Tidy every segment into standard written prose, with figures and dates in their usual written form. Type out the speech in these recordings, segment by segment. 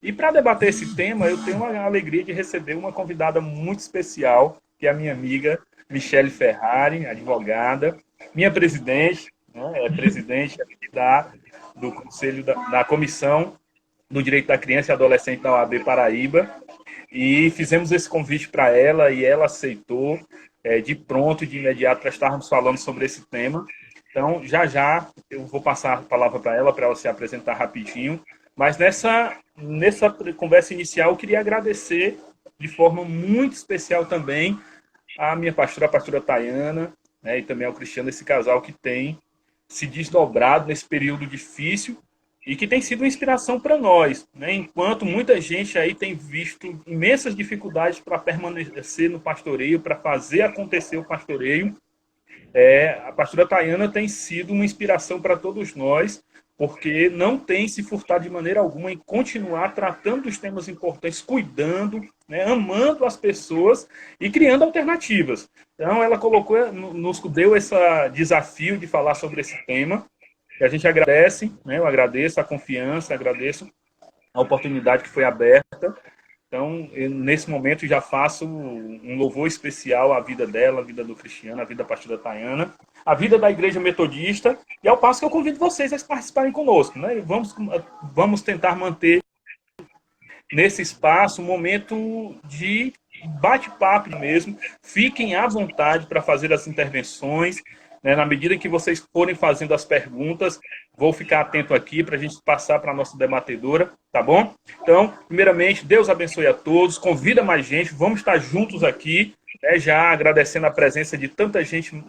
E para debater esse tema, eu tenho a alegria de receber uma convidada muito especial, que é a minha amiga Michele Ferrari, advogada, minha presidente, né, é presidente do Conselho da Comissão do Direito da Criança e Adolescente da OAB Paraíba. E fizemos esse convite para ela e ela aceitou de pronto, de imediato, para estarmos falando sobre esse tema. Então, já já eu vou passar a palavra para ela se apresentar rapidinho. Mas nessa conversa inicial, eu queria agradecer de forma muito especial também a minha pastora, a pastora Tayana, né, e também ao Cristiano, esse casal que tem se desdobrado nesse período difícil e que tem sido uma inspiração para nós, né? Enquanto muita gente aí tem visto imensas dificuldades para permanecer no pastoreio, para fazer acontecer o pastoreio, a pastora Tayana tem sido uma inspiração para todos nós, porque não tem se furtado de maneira alguma em continuar tratando dos temas importantes, cuidando, né, amando as pessoas e criando alternativas. Então, ela nos deu esse desafio de falar sobre esse tema, e a gente agradece, né, eu agradeço a confiança, agradeço a oportunidade que foi aberta. Então, nesse momento, já faço um louvor especial à vida dela, à vida do Cristiano, à vida da pastora Tayana, à vida da Igreja Metodista, e ao passo que eu convido vocês a participarem conosco. Né? E vamos tentar manter nesse espaço um momento de bate-papo mesmo. Fiquem à vontade para fazer as intervenções. Né? Na medida que vocês forem fazendo as perguntas, vou ficar atento aqui para a gente passar para a nossa debatedora, tá bom? Então, primeiramente, Deus abençoe a todos, convida mais gente, vamos estar juntos aqui, né? Já agradecendo a presença de tanta gente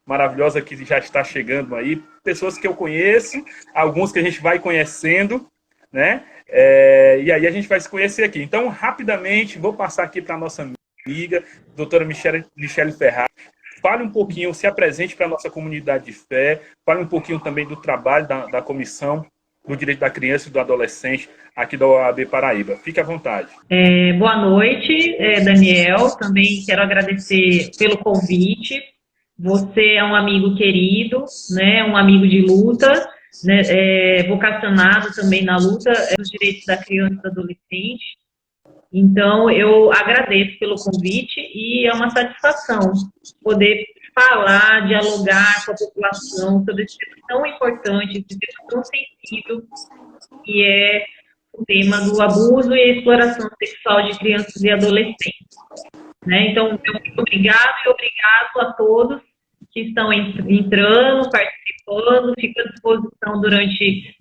maravilhosa que já está chegando aí, pessoas que eu conheço, alguns que a gente vai conhecendo, né? E aí a gente vai se conhecer aqui. Então, rapidamente, vou passar aqui para a nossa amiga, doutora Michele Ferrari. Fale um pouquinho, se apresente para a nossa comunidade de fé, fale um pouquinho também do trabalho da Comissão do Direito da Criança e do Adolescente aqui da OAB Paraíba. Fique à vontade. Boa noite, Daniel. Também quero agradecer pelo convite. Você é um amigo querido, né, um amigo de luta, né, vocacionado também na luta dos direitos da criança e do adolescente. Então, eu agradeço pelo convite e é uma satisfação poder falar, dialogar com a população sobre esse tema tão importante, esse tema tão sensível, que é o tema do abuso e exploração sexual de crianças e adolescentes. Né? Então, muito obrigado e obrigado a todos que estão entrando, participando, fico à disposição durante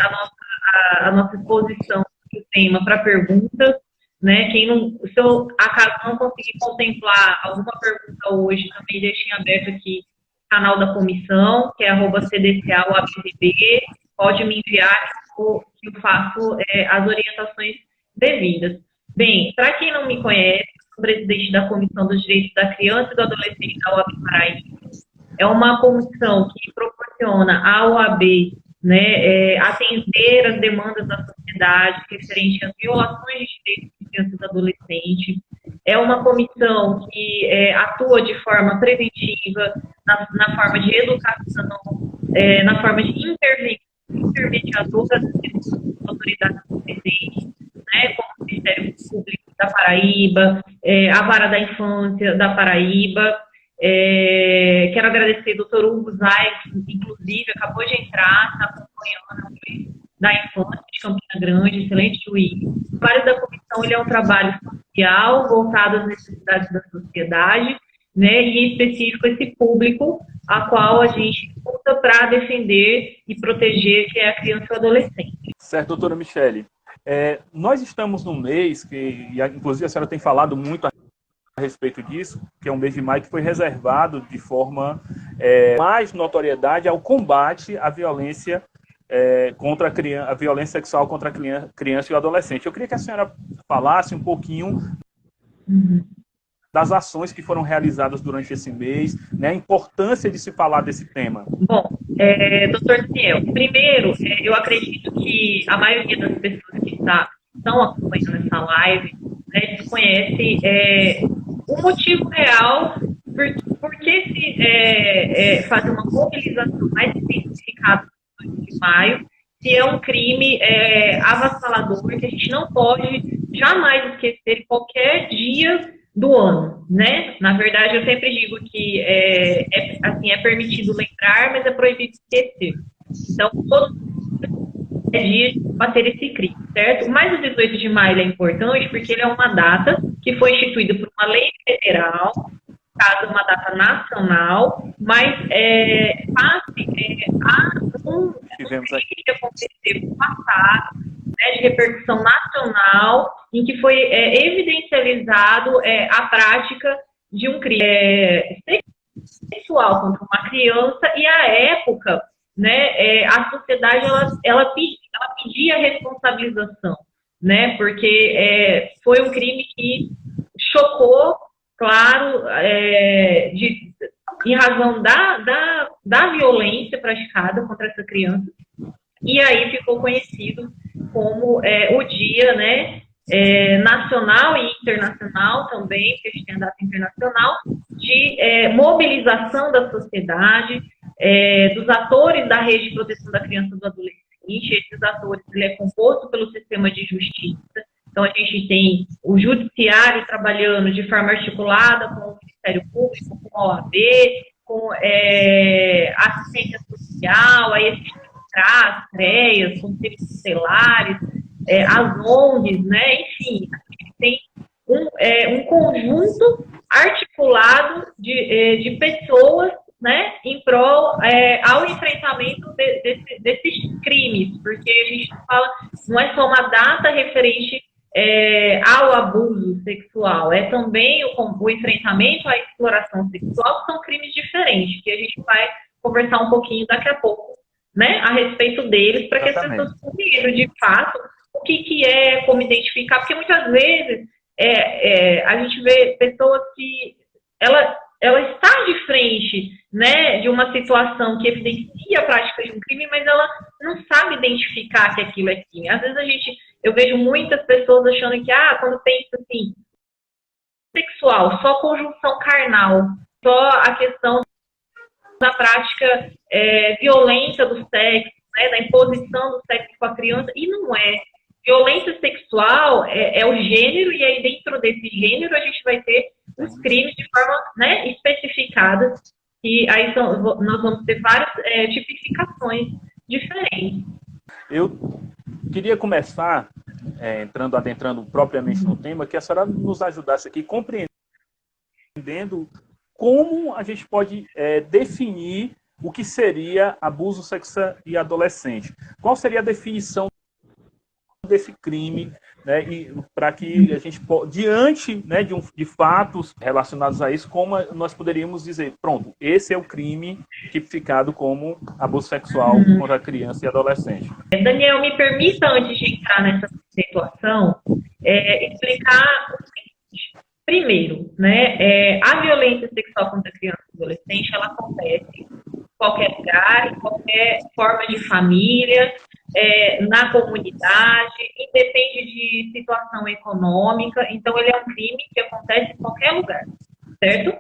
a nossa exposição do tema para perguntas. Né? Quem não, se eu acaso não conseguir contemplar alguma pergunta hoje, também deixem aberto aqui o canal da comissão, que é @cdcauabcb, pode me enviar que eu faço as orientações devidas. Bem, para quem não me conhece, sou presidente da Comissão dos Direitos da Criança e do Adolescente da OAB Paraíba. É uma comissão que proporciona à OAB, né, atender as demandas da sociedade referente às violações de direitos de crianças e adolescentes. É uma comissão que atua de forma preventiva, na forma de educação, na forma de intermediadora das autoridades competentes, né, como o Ministério Público da Paraíba, a Vara da Infância da Paraíba. Quero agradecer ao Dr. Hugo Zay, que inclusive acabou de entrar, está acompanhando o juiz da infância de Campina Grande, excelente juiz. O trabalho da comissão ele é um trabalho social, voltado às necessidades da sociedade, né, e em específico esse público a qual a gente luta para defender e proteger, que é a criança e o adolescente. Certo, doutora Michele. Nós estamos num mês que, inclusive, a senhora tem falado muito a respeito disso, que é um mês de maio que foi reservado de forma mais notoriedade ao combate à violência contra a violência sexual contra a criança e o adolescente. Eu queria que a senhora falasse um pouquinho das ações que foram realizadas durante esse mês, né, a importância de se falar desse tema. Bom, doutor Daniel, primeiro, eu acredito que a maioria das pessoas que estão acompanhando essa live, né, desconhece o motivo real por que se fazer uma mobilização mais intensificada no 2 de maio se é um crime avassalador, que a gente não pode jamais esquecer em qualquer dia do ano, né? Na verdade, eu sempre digo que assim, é permitido lembrar, mas é proibido esquecer. Então, todo dia de bater esse crime, certo? Mas o 18 de maio é importante porque ele é uma data que foi instituída por uma lei federal, caso uma data nacional, mas há um crime que aconteceu no passado, né, de repercussão nacional, em que foi evidencializado a prática de um crime sexual contra uma criança, e à época, né, a sociedade ela pedia responsabilização, né, porque foi um crime que chocou, claro, em razão da violência praticada contra essa criança, e aí ficou conhecido como o dia, né, nacional e internacional também, porque a gente tem a data internacional, de mobilização da sociedade, dos atores da rede de proteção da criança e do adolescente. Esses atores, ele é composto pelo sistema de justiça, então a gente tem o judiciário trabalhando de forma articulada com o Ministério Público, com a OAB, com assistência social, aí a gente tem CRAS, CREAS, conselhos tutelares, as ONGs, né? Enfim, a gente tem um conjunto articulado de pessoas, né, em prol ao enfrentamento desses crimes, porque a gente fala, não é só uma data referente ao abuso sexual, é também o enfrentamento à exploração sexual, que são crimes diferentes, que a gente vai conversar um pouquinho daqui a pouco, né, a respeito deles, para que as pessoas compreendam de fato o que é, como identificar, porque muitas vezes a gente vê pessoas que ela está de frente, né, de uma situação que evidencia a prática de um crime, mas ela não sabe identificar que aquilo é crime. Às vezes eu vejo muitas pessoas achando que, quando pensa assim, sexual, só conjunção carnal, só a questão da prática violenta do sexo, né, da imposição do sexo com a criança, e não é. Violência sexual é o gênero, e aí dentro desse gênero a gente vai ter os crimes de forma, né, especificada, e aí nós vamos ter várias tipificações diferentes. Eu queria começar adentrando propriamente no tema, que a senhora nos ajudasse aqui compreendendo como a gente pode definir o que seria abuso sexual e adolescente. Qual seria a definição desse crime, né, e para que a gente, diante, né, de fatos relacionados a isso, como nós poderíamos dizer, pronto, esse é o crime tipificado como abuso sexual contra a criança e adolescente. Daniel, me permita, antes de entrar nessa situação, explicar o seguinte. Primeiro, né, a violência sexual contra a criança e adolescente, ela acontece em qualquer lugar, em qualquer forma de família, na comunidade, independe de situação econômica, então ele é um crime que acontece em qualquer lugar, certo?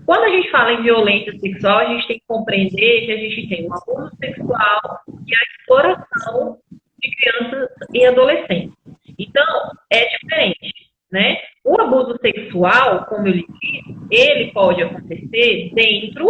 Quando a gente fala em violência sexual, a gente tem que compreender que a gente tem o abuso sexual e a exploração de crianças e adolescentes. Então, é diferente, né? O abuso sexual, como eu lhe disse, ele pode acontecer dentro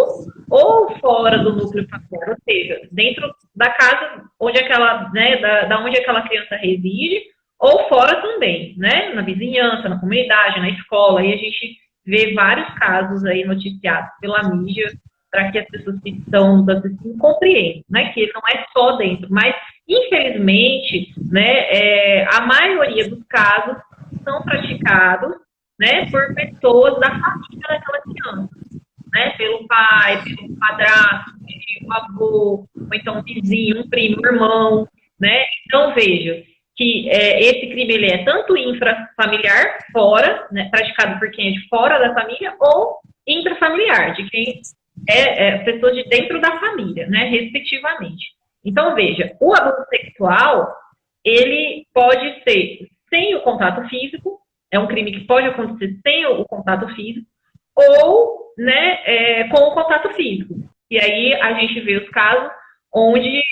ou fora do núcleo familiar, ou seja, dentro da casa onde da onde aquela criança reside, ou fora também, né? Na vizinhança, na comunidade, na escola. E a gente vê vários casos aí noticiados pela mídia para que as pessoas que estão nos assistindo compreendam, né? Que não é só dentro, mas infelizmente, né? A maioria dos casos são praticados, né? Por pessoas da família daquela criança. Né, pelo pai, pelo padrasto, pelo avô, ou então um vizinho, um primo, um irmão, né? Então, veja que esse crime ele é tanto intrafamiliar, fora, né, praticado por quem é de fora da família, ou intrafamiliar, de quem é pessoa de dentro da família, né, respectivamente. Então, veja, o abuso sexual, ele pode ser sem o contato físico, é um crime que pode acontecer sem o contato físico, ou, né, com o contato físico. E aí a gente vê os casos onde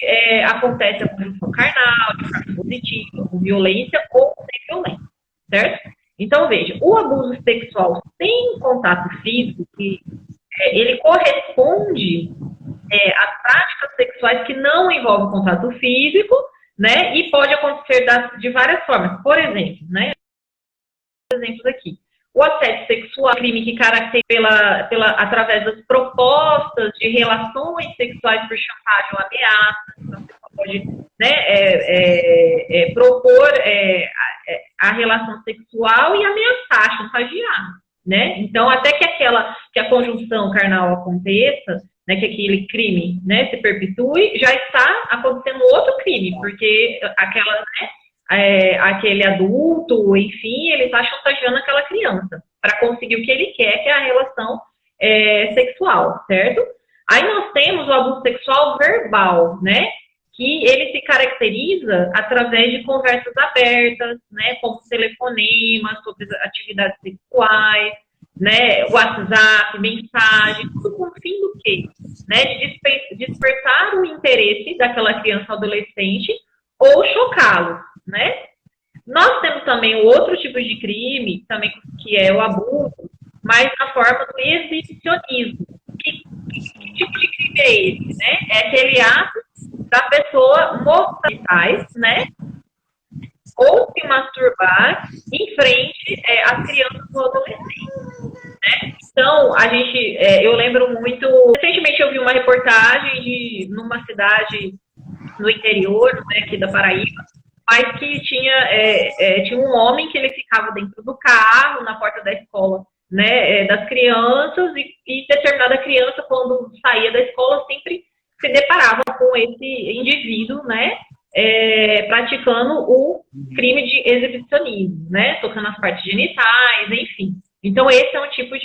acontece a conjunção carnal, de forma positiva, com violência ou sem violência, certo? Então, veja, o abuso sexual sem contato físico, ele corresponde a práticas sexuais que não envolvem contato físico, né? E pode acontecer de várias formas. Por exemplo, né? Exemplos aqui. O assédio sexual, crime que caracteriza através das propostas de relações sexuais por chantagem ou ameaça. Então, você pode, né, propor a relação sexual e ameaçar, chantagear, né? Então, até que a conjunção carnal aconteça, né, que aquele crime, né, se perpetue, já está acontecendo outro crime, porque aquele adulto, enfim, ele está chantageando aquela criança para conseguir o que ele quer, que é a relação sexual, certo? Aí nós temos o abuso sexual verbal, né? Que ele se caracteriza através de conversas abertas, né? Como telefonemas sobre atividades sexuais, né? WhatsApp, mensagem, tudo com o fim do quê? Né? De despertar o interesse daquela criança ou adolescente ou chocá-lo, né? Nós temos também outro tipo de crime, também, que é o abuso, mas na forma do exibicionismo. Que tipo de crime é esse, né? É aquele ato da pessoa mostrar, né? Ou se masturbar em frente às crianças ou adolescentes, né? Então, eu lembro muito... Recentemente eu vi uma reportagem numa cidade no interior, né, aqui da Paraíba, mas que tinha um homem que ele ficava dentro do carro, na porta da escola, né, das crianças, e determinada criança, quando saía da escola, sempre se deparava com esse indivíduo, né, praticando o crime de exibicionismo, né, tocando as partes genitais, enfim. Então, esse é um tipo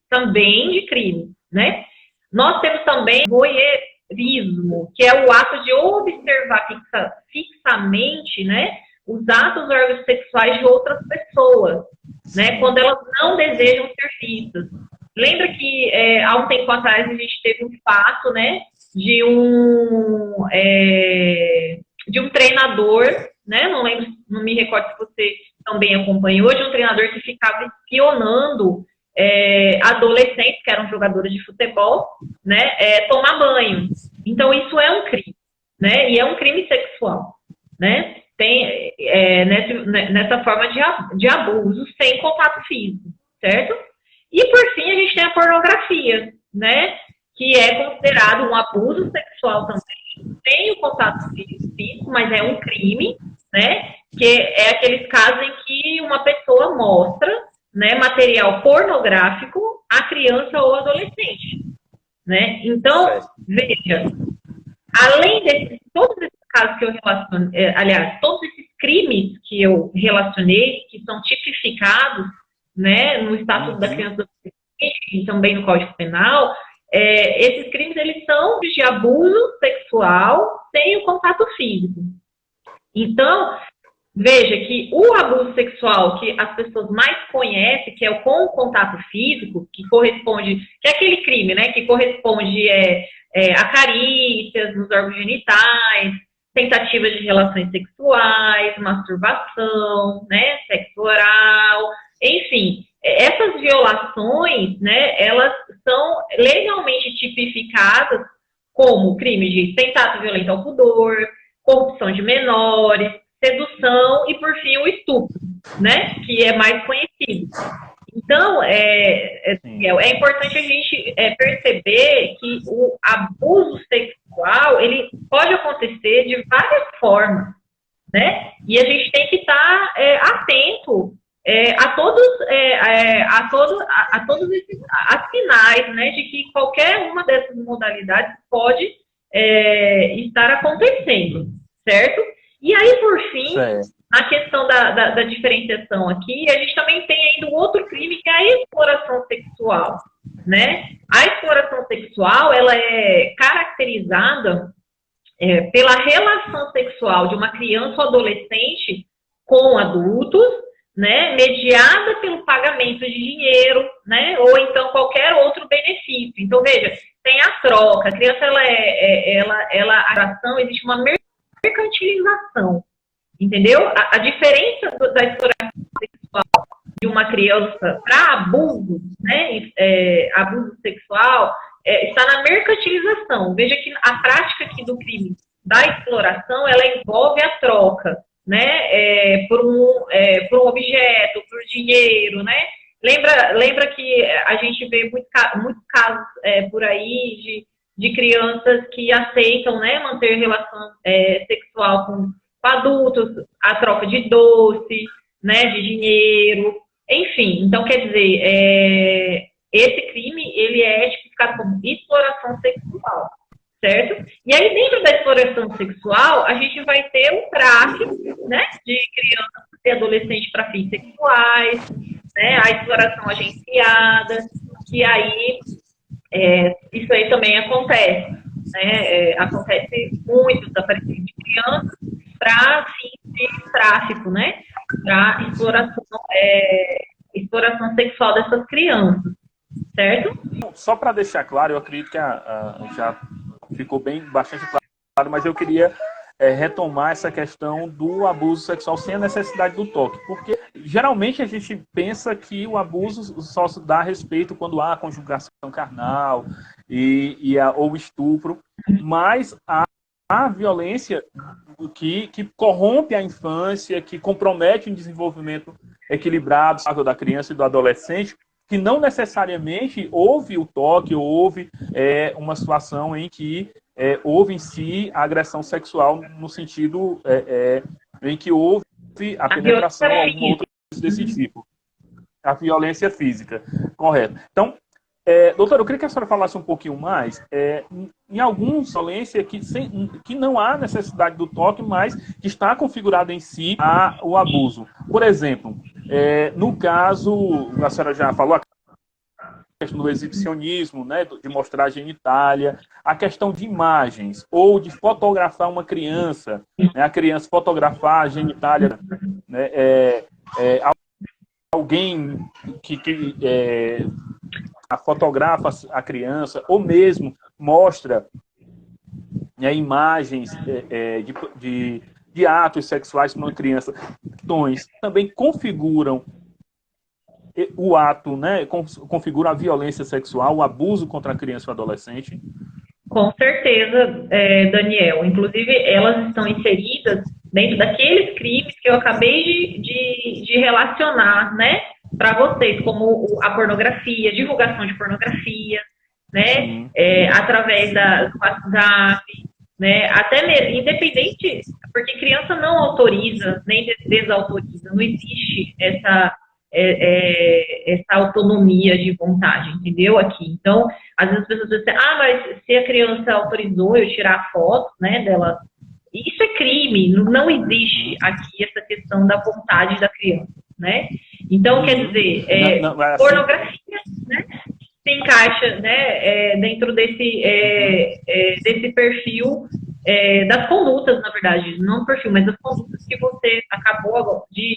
também de crime, né. Nós temos também voyeurismo, que é o ato de observar fixamente, né, os atos ou órgãos sexuais de outras pessoas, né, quando elas não desejam ser vistas. Lembra que há um tempo atrás a gente teve um fato, né, de um treinador, né, não me recordo se você também acompanhou, de um treinador que ficava espionando adolescentes que eram jogadores de futebol, né, tomar banho. Então, isso é um crime, né, e é um crime sexual, né, tem nessa forma de abuso sem contato físico, certo? E, por fim, a gente tem a pornografia, né, que é considerado um abuso sexual também, sem o contato físico, mas é um crime, né, que é aqueles casos em que uma pessoa mostra, né, material pornográfico à criança ou adolescente, né? Então, veja, além todos esses casos que eu relacionei, aliás, todos esses crimes que eu relacionei, que são tipificados, né, no Estatuto da Criança e do Adolescente e também no Código Penal, esses crimes, eles são de abuso sexual sem o contato físico. Então, veja que o abuso sexual que as pessoas mais conhecem, que é o com contato físico, que é aquele crime, né, que corresponde a carícias nos órgãos genitais, tentativas de relações sexuais, masturbação, né, sexo oral, enfim, essas violações, né, elas são legalmente tipificadas como crime de tentativa violenta ao pudor, corrupção de menores, sedução e, por fim, o estupro, né, que é mais conhecido. Então, é importante a gente perceber que o abuso sexual, ele pode acontecer de várias formas, né, e a gente tem que estar atento a todos esses sinais, né, de que qualquer uma dessas modalidades pode estar acontecendo, certo? E aí, por fim, a questão da diferenciação aqui, a gente também tem ainda um outro crime, que é a exploração sexual, né? A exploração sexual, ela é caracterizada pela relação sexual de uma criança ou adolescente com adultos, né? Mediada pelo pagamento de dinheiro, né? Ou então qualquer outro benefício. Então, veja, tem a troca. A criança, a atração, existe uma mercantilização, entendeu? A diferença da exploração sexual de uma criança para abuso, né, abuso sexual, está na mercantilização. Veja que a prática aqui do crime da exploração, ela envolve a troca, né, por um objeto, por dinheiro, né? Lembra que a gente vê muitos casos por aí de crianças que aceitam, né, manter relação sexual com adultos, a troca de doce, né, de dinheiro, enfim. Então, quer dizer, esse crime, ele é tipificado como exploração sexual, certo? E aí, dentro da exploração sexual, a gente vai ter o tráfico, né, de crianças e adolescentes para fins sexuais, né, a exploração agenciada, que aí isso aí também acontece, né? Acontece muito desaparecimento de crianças para fins de tráfico, né? Para exploração sexual dessas crianças, certo? Só para deixar claro, eu acredito que já ficou bastante claro, mas eu queria retomar essa questão do abuso sexual sem a necessidade do toque, porque geralmente a gente pensa que o abuso só se dá respeito quando há conjugação carnal ou estupro, mas a violência que corrompe a infância, que compromete o desenvolvimento equilibrado da criança e do adolescente, que não necessariamente houve o toque, ou houve uma situação em que houve em si a agressão sexual, no sentido em que houve a penetração ou alguma outra coisa desse tipo. A violência física, correto. Então, doutora, eu queria que a senhora falasse um pouquinho mais em alguma violência que não há necessidade do toque, mas que está configurado em si o abuso. Por exemplo, no caso, a senhora já falou, a questão do exibicionismo, né, de mostrar a genitália, a questão de imagens, ou de fotografar uma criança, né, a criança fotografar a genitália, né, alguém que fotografa a criança, ou mesmo mostra imagens de atos sexuais com uma criança, também configuram o ato, né, configura a violência sexual, o abuso contra a criança e o adolescente? Com certeza, Daniel. Inclusive, elas estão inseridas dentro daqueles crimes que eu acabei de relacionar, né, para vocês, como a pornografia, divulgação de pornografia, né, através do WhatsApp, né, até mesmo, independente, porque criança não autoriza, nem desautoriza, não existe essa autonomia de vontade, entendeu? Aqui. Então, às vezes as pessoas dizem, mas se a criança autorizou eu tirar a foto, né, dela, isso é crime, não existe aqui essa questão da vontade da criança, né? Então, quer dizer, pornografia, né, se encaixa, né, dentro desse perfil das condutas, na verdade, não do perfil, mas das condutas que você acabou de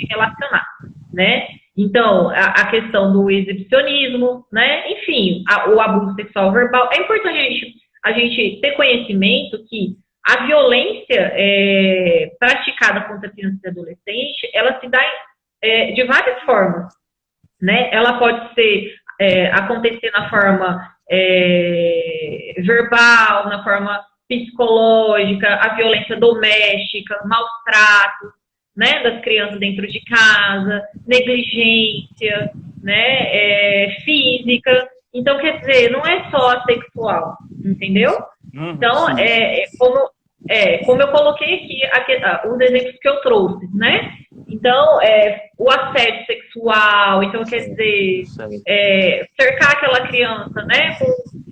relacionar, né? Então, a questão do exibicionismo, né? Enfim, o abuso sexual verbal. É importante a gente ter conhecimento que a violência praticada contra criança e adolescente, ela se dá de várias formas, né? Ela pode acontecer na forma verbal, na forma psicológica, a violência doméstica, maus tratos, né, das crianças dentro de casa, negligência, né, física. Então, quer dizer, não é só a sexual, entendeu? Então, como eu coloquei aqui os exemplos que eu trouxe, né? Então, o assédio sexual, então, quer dizer, cercar aquela criança, né, com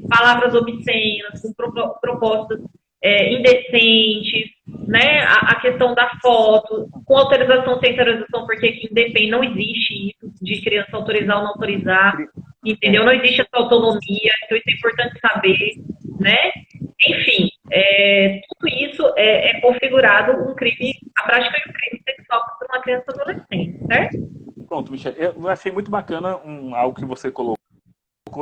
palavras obscenas, com propostas indecentes, né, a questão da foto, com autorização sem autorização, porque aqui em DEPEN não existe isso, de criança autorizar ou não autorizar, entendeu? Não existe essa autonomia, então isso é importante saber, né? Enfim, tudo isso é configurado um crime, a prática de um crime sexual contra uma criança e adolescente, certo? Pronto, Michele, eu achei muito bacana algo que você colocou,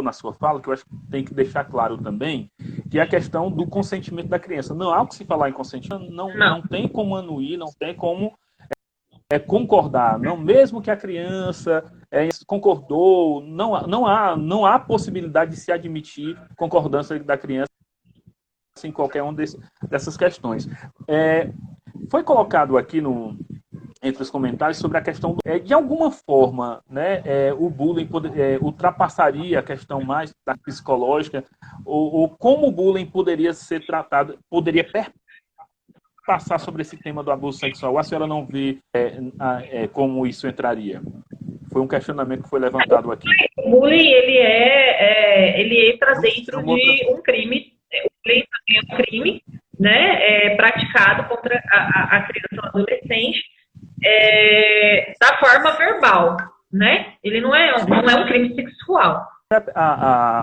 na sua fala, que eu acho que tem que deixar claro também, que é a questão do consentimento da criança. Não há o que se falar em consentimento, não tem como anuir, não tem como concordar. Não, mesmo que a criança concordou, não há possibilidade de se admitir concordância da criança em qualquer dessas questões. Foi colocado aqui entre os comentários sobre a questão de alguma forma, né, o bullying ultrapassaria a questão mais da psicológica, ou como o bullying poderia ser tratado, poderia passar sobre esse tema do abuso sexual. A senhora não vê como isso entraria? Foi um questionamento que foi levantado aqui. O bullying, ele entra dentro de um crime. O bullying também é um crime, né, praticado contra a criança ou adolescente, da forma verbal, né? Ele não é um crime sexual.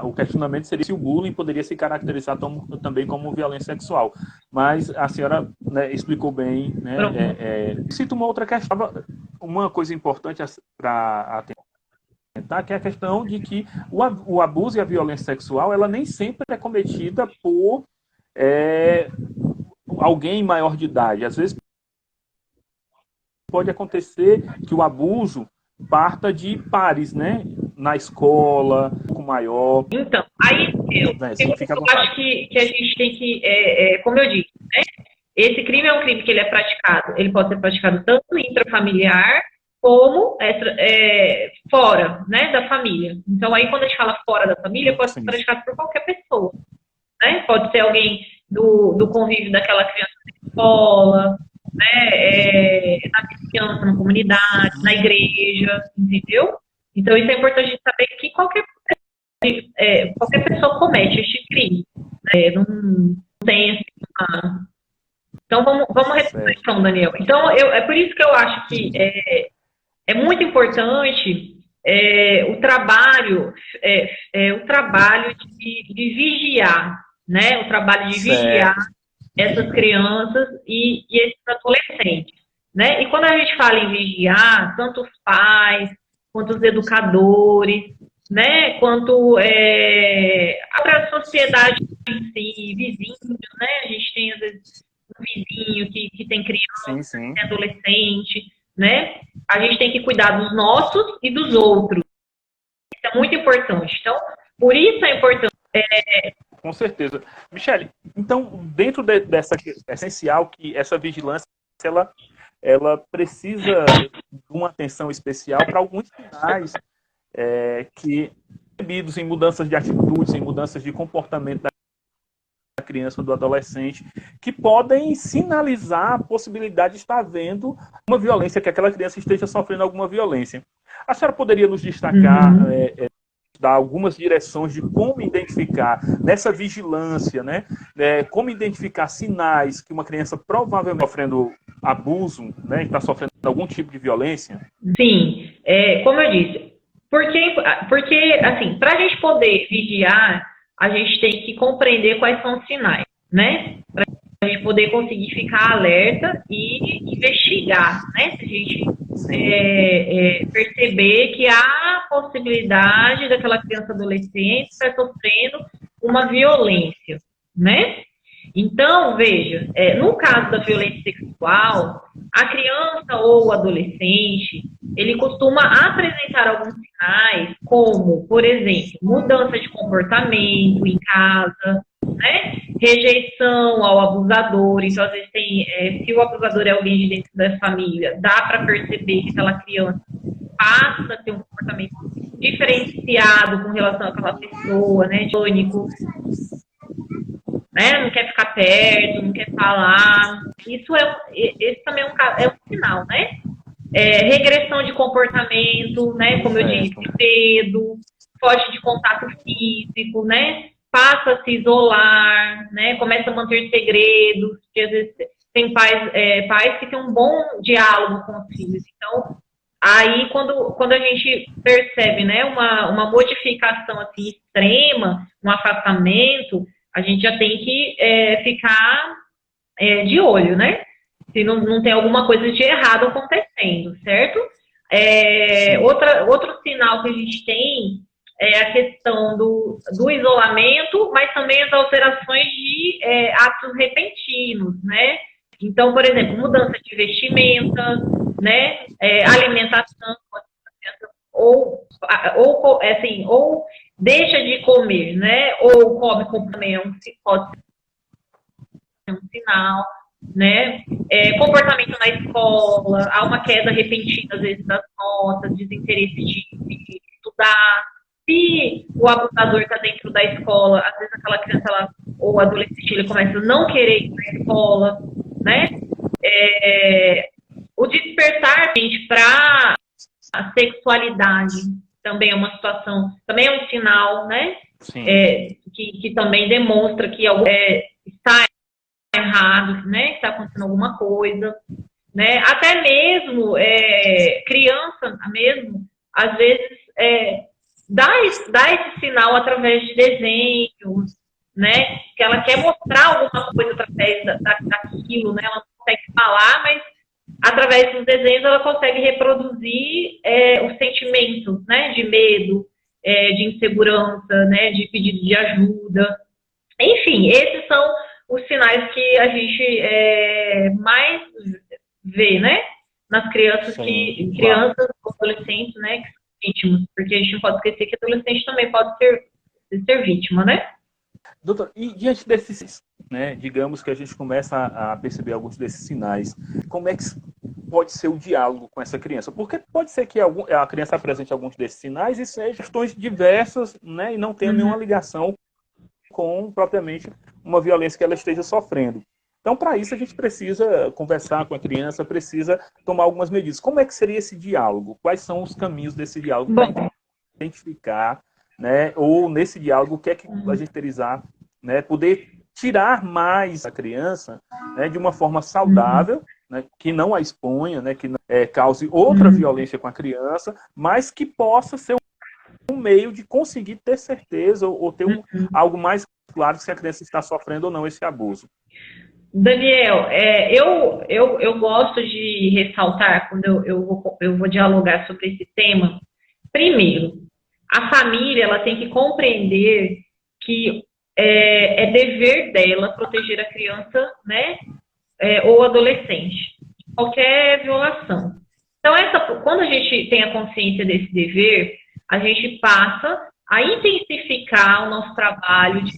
O questionamento seria se o bullying poderia se caracterizar também como violência sexual. Mas a senhora, né, explicou bem. Né, cito uma outra questão. Uma coisa importante para atentar, que é a questão de que o abuso e a violência sexual, ela nem sempre é cometida por alguém maior de idade. Às vezes pode acontecer que o abuso parta de pares, né? Na escola, um pouco maior. Então, aí eu acho que a gente tem que, como eu disse, né? Esse crime é um crime que ele pode ser praticado tanto intrafamiliar como fora, né, da família. Então, aí quando a gente fala fora da família, pode ser praticado por qualquer pessoa, né? Pode ser alguém do convívio daquela criança na escola, né, na vizinhança, na comunidade, na igreja, entendeu? Então, isso é importante saber que qualquer pessoa comete este crime. Né? Não tem assim, uma... Então, vamos repetir, então, Daniel. Então, é por isso que eu acho que é muito importante o trabalho de vigiar, né? O trabalho de vigiar essas crianças e esses adolescentes, né? E quando a gente fala em vigiar, tanto os pais quanto os educadores, né? Quanto a sociedade em si, vizinhos, né? A gente tem às vezes um vizinho que tem criança, que tem adolescente, né? A gente tem que cuidar dos nossos e dos outros. Isso é muito importante. Então, por isso é importante. Com certeza. Michele, então, dentro dessa é essencial que essa vigilância, ela precisa de uma atenção especial para alguns sinais que bebidos em mudanças de atitudes, em mudanças de comportamento da criança ou do adolescente, que podem sinalizar a possibilidade de estar havendo uma violência, que aquela criança esteja sofrendo alguma violência. A senhora poderia nos destacar, dar algumas direções de como identificar, nessa vigilância, né? Como identificar sinais que uma criança provavelmente está sofrendo abuso, né? Está sofrendo algum tipo de violência? Sim, como eu disse, porque assim, para a gente poder vigiar, a gente tem que compreender quais são os sinais, né? Para a gente poder conseguir ficar alerta e investigar, né? Se a gente perceber que há possibilidade daquela criança adolescente estar sofrendo uma violência, né? Então, veja, no caso da violência sexual, a criança ou o adolescente, ele costuma apresentar alguns sinais, como, por exemplo, mudança de comportamento em casa, né? Rejeição ao abusador. Então, às vezes, se o abusador é alguém de dentro da família, dá para perceber que aquela criança passa a ter um comportamento diferenciado com relação àquela pessoa, né? Pânico, né? Não quer ficar perto, não quer falar. Esse também é um sinal, né? Regressão de comportamento, né? Como eu disse, medo, foge de contato físico, né? Passa a se isolar, né? Começa a manter segredos, porque às vezes tem pais que têm um bom diálogo com os filhos. Então, aí quando a gente percebe, né, uma modificação assim extrema, um afastamento, a gente já tem que ficar de olho, né? Se não tem alguma coisa de errado acontecendo, certo? Outro sinal que a gente tem a questão do isolamento, mas também as alterações de atos repentinos, né? Então, por exemplo, mudança de vestimenta, né? Alimentação, ou deixa de comer, né? Ou come complementos, pode ser um sinal, né? Comportamento na escola, há uma queda repentina, às vezes, das notas, desinteresse de estudar. Se o abusador está dentro da escola, às vezes aquela criança ou adolescente ele começa a não querer ir para a escola, né? O despertar, gente, para a sexualidade também é uma situação, também é um sinal, né? Que também demonstra que está errado, né? Que está acontecendo alguma coisa, né? Até mesmo criança mesmo, às vezes dá esse sinal através de desenhos, né? Que ela quer mostrar alguma coisa através daquilo, né? Ela não consegue falar, mas através dos desenhos ela consegue reproduzir os sentimentos, né? De medo, de insegurança, né? De pedido de ajuda. Enfim, esses são os sinais que a gente mais vê, né? Nas crianças, crianças, adolescentes, né? Que são vítimas, porque a gente não pode esquecer que adolescente também pode ser vítima, né? Doutor, e diante desses, né, digamos que a gente começa a perceber alguns desses sinais, como é que pode ser o diálogo com essa criança? Porque pode ser que a criança apresente alguns desses sinais e sejam questões diversas, né, e não tenha nenhuma ligação com, propriamente, uma violência que ela esteja sofrendo. Então, para isso, a gente precisa conversar com a criança, precisa tomar algumas medidas. Como é que seria esse diálogo? Quais são os caminhos desse diálogo para identificar, né, ou nesse diálogo, o que é que a gente teria, né, poder tirar mais a criança, né, de uma forma saudável, né, que não a exponha, né, que não, cause outra violência com a criança, mas que possa ser um meio de conseguir ter certeza ou ter algo mais claro se a criança está sofrendo ou não esse abuso. Daniel, eu gosto de ressaltar, quando eu vou dialogar sobre esse tema, primeiro, a família ela tem que compreender que é dever dela proteger a criança, né, ou adolescente, de qualquer violação. Então, quando a gente tem a consciência desse dever, a gente passa a intensificar o nosso trabalho de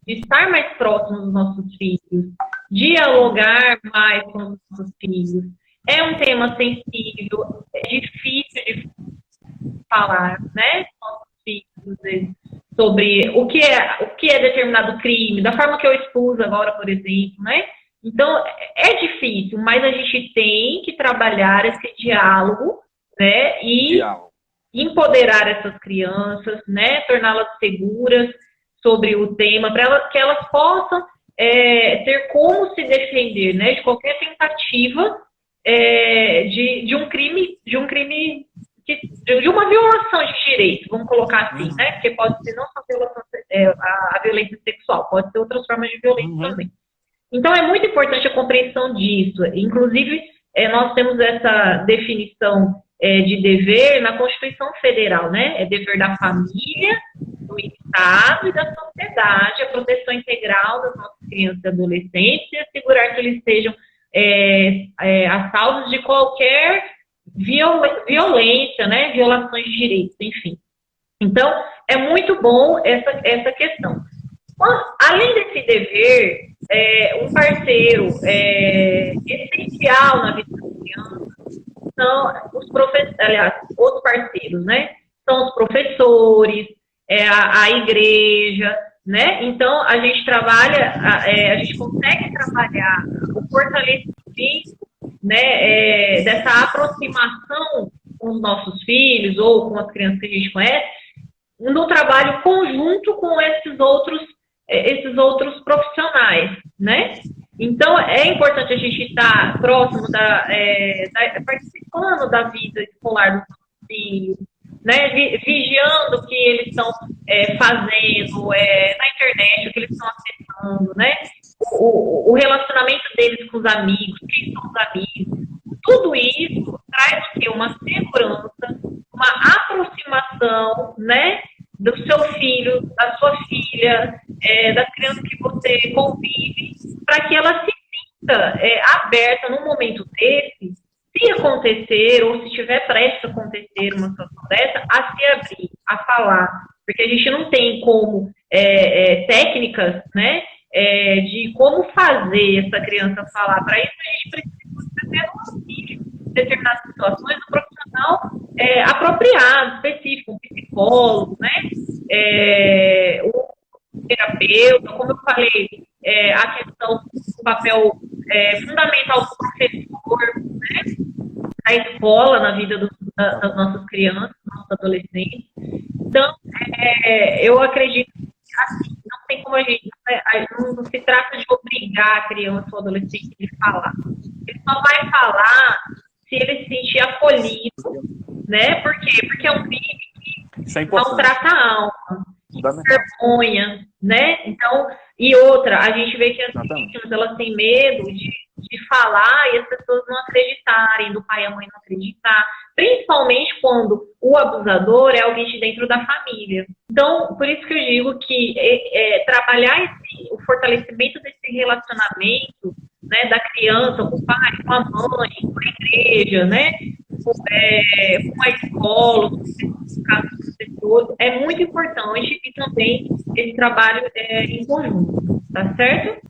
estar mais próximo dos nossos filhos, dialogar mais com os nossos filhos. É um tema sensível, é difícil de falar, né, com nossos filhos, sobre o que é determinado crime, da forma que eu expus agora, por exemplo, né? Então, é difícil, mas a gente tem que trabalhar esse diálogo, né, e empoderar essas crianças, né, torná-las seguras sobre o tema, para que elas possam ter como se defender, né, de qualquer tentativa de um crime, de uma violação de direitos, vamos colocar assim, né, porque pode ser não só a violência sexual, pode ser outras formas de violência também. Então, é muito importante a compreensão disso. Inclusive, nós temos essa definição de dever na Constituição Federal, né? É dever da família, do Estado e da sociedade, a proteção integral das nossas crianças e adolescentes e assegurar que eles sejam a salvo de qualquer violência, né? Violações de direitos, enfim. Então, é muito bom essa questão. Além desse dever, um parceiro essencial na vida da criança são os professores, aliás, os parceiros, né? São os professores, a igreja, né? Então, a gente trabalha, a gente consegue trabalhar o fortalecimento, né, dessa aproximação com os nossos filhos ou com as crianças que a gente conhece, no trabalho conjunto com esses outros profissionais, né? Então, é importante a gente estar próximo participando da vida escolar dos nossos filhos, né? Vigiando o que eles estão fazendo na internet, o que eles estão acessando, né? O relacionamento deles com os amigos, quem são os amigos. Tudo isso traz o quê? Uma segurança, uma aproximação, né? família, das crianças que você convive, para que ela se sinta aberta num momento desse, se acontecer, ou se estiver prestes a acontecer uma situação dessa, a se abrir, a falar. Porque a gente não tem como técnicas, né, de como fazer essa criança falar. Para isso, a gente precisa ter um auxílio em determinadas situações, um profissional apropriado, específico, um psicólogo, né, um terapeuta, como eu falei, a questão do papel fundamental do professor, né, na escola, na vida das nossas crianças, dos nossos adolescentes. Então, eu acredito que assim, não tem como a gente, não se trata de obrigar a criança ou adolescente a falar. Ele só vai falar se ele se sentir acolhido, né? Por quê? Porque é um crime que maltrata a alma, que vergonha, né? Então, e outra, a gente vê que as vítimas, elas têm medo de falar e as pessoas não acreditarem, do pai e a mãe não acreditar, principalmente quando o abusador é alguém de dentro da família. Então, por isso que eu digo que trabalhar o fortalecimento desse relacionamento, né, da criança com o pai, com a mãe, com a igreja, né, com a escola, com os professores, é muito importante e também esse trabalho em conjunto, tá certo?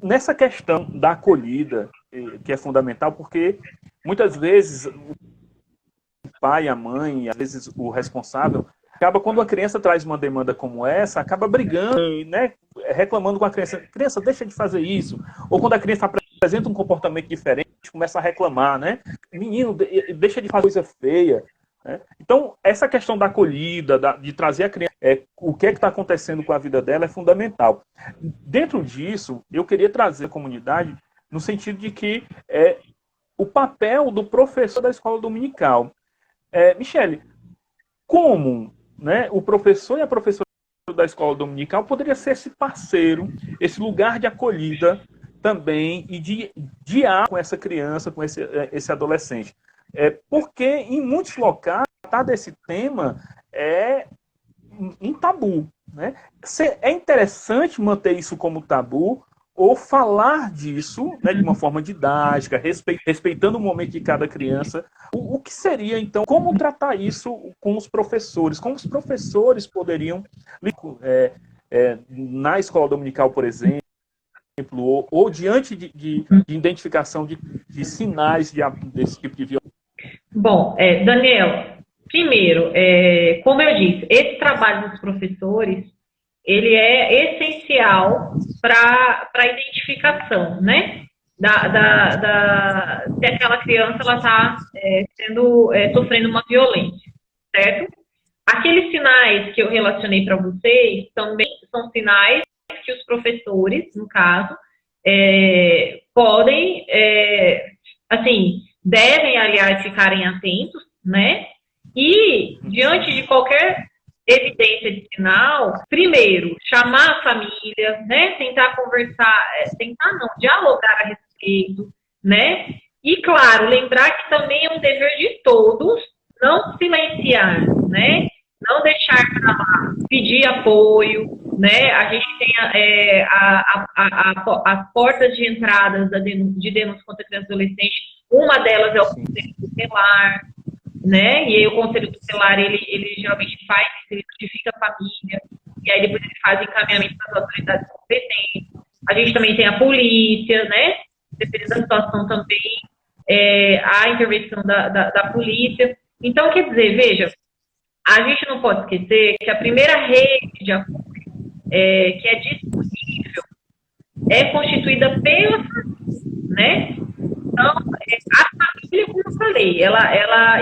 Nessa questão da acolhida, que é fundamental, porque muitas vezes o pai, a mãe, às vezes o responsável, acaba, quando a criança traz uma demanda como essa, acaba brigando, né, reclamando com a criança. Criança, deixa de fazer isso. Ou quando a criança apresenta um comportamento diferente, começa a reclamar, né? Menino, deixa de fazer coisa feia. Né? Então, essa questão da acolhida, de trazer a criança, o que está acontecendo com a vida dela é fundamental. Dentro disso, eu queria trazer a comunidade no sentido de que o papel do professor da escola dominical. Michele, como, né, o professor e a professora da escola dominical poderia ser esse parceiro, esse lugar de acolhida também e de diálogo com essa criança, com esse adolescente? Porque em muitos locais, tratar desse tema é um tabu. Né? É interessante manter isso como tabu ou falar disso, né, de uma forma didática, respeitando o momento de cada criança. O que seria, então, como tratar isso com os professores? Como os professores poderiam, na escola dominical, por exemplo, ou diante de identificação de sinais desse tipo de violência? Bom, Daniel, primeiro, como eu disse, esse trabalho dos professores, ele é essencial para a identificação, né? Se aquela criança ela está sofrendo uma violência, certo? Aqueles sinais que eu relacionei para vocês também são sinais que os professores, no caso, podem, devem, aliás, ficarem atentos, né? E, diante de qualquer evidência de sinal, primeiro, chamar a família, né? Tentar conversar, dialogar a respeito, né? E, claro, lembrar que também é um dever de todos não silenciar, né? Não deixar para lá, pedir apoio, né? A gente tem as portas de entrada de denúncia contra criança e adolescente. Uma delas é o Conselho Tutelar, né? E aí o Conselho Tutelar, ele geralmente ele notifica a família, e aí depois ele faz encaminhamento para as autoridades competentes. A gente também tem a polícia, né? Dependendo da situação também, a intervenção da polícia. Então, quer dizer, veja, a gente não pode esquecer que a primeira rede de apoio que é disponível é constituída pela família, né? Então, a família, como eu falei, ela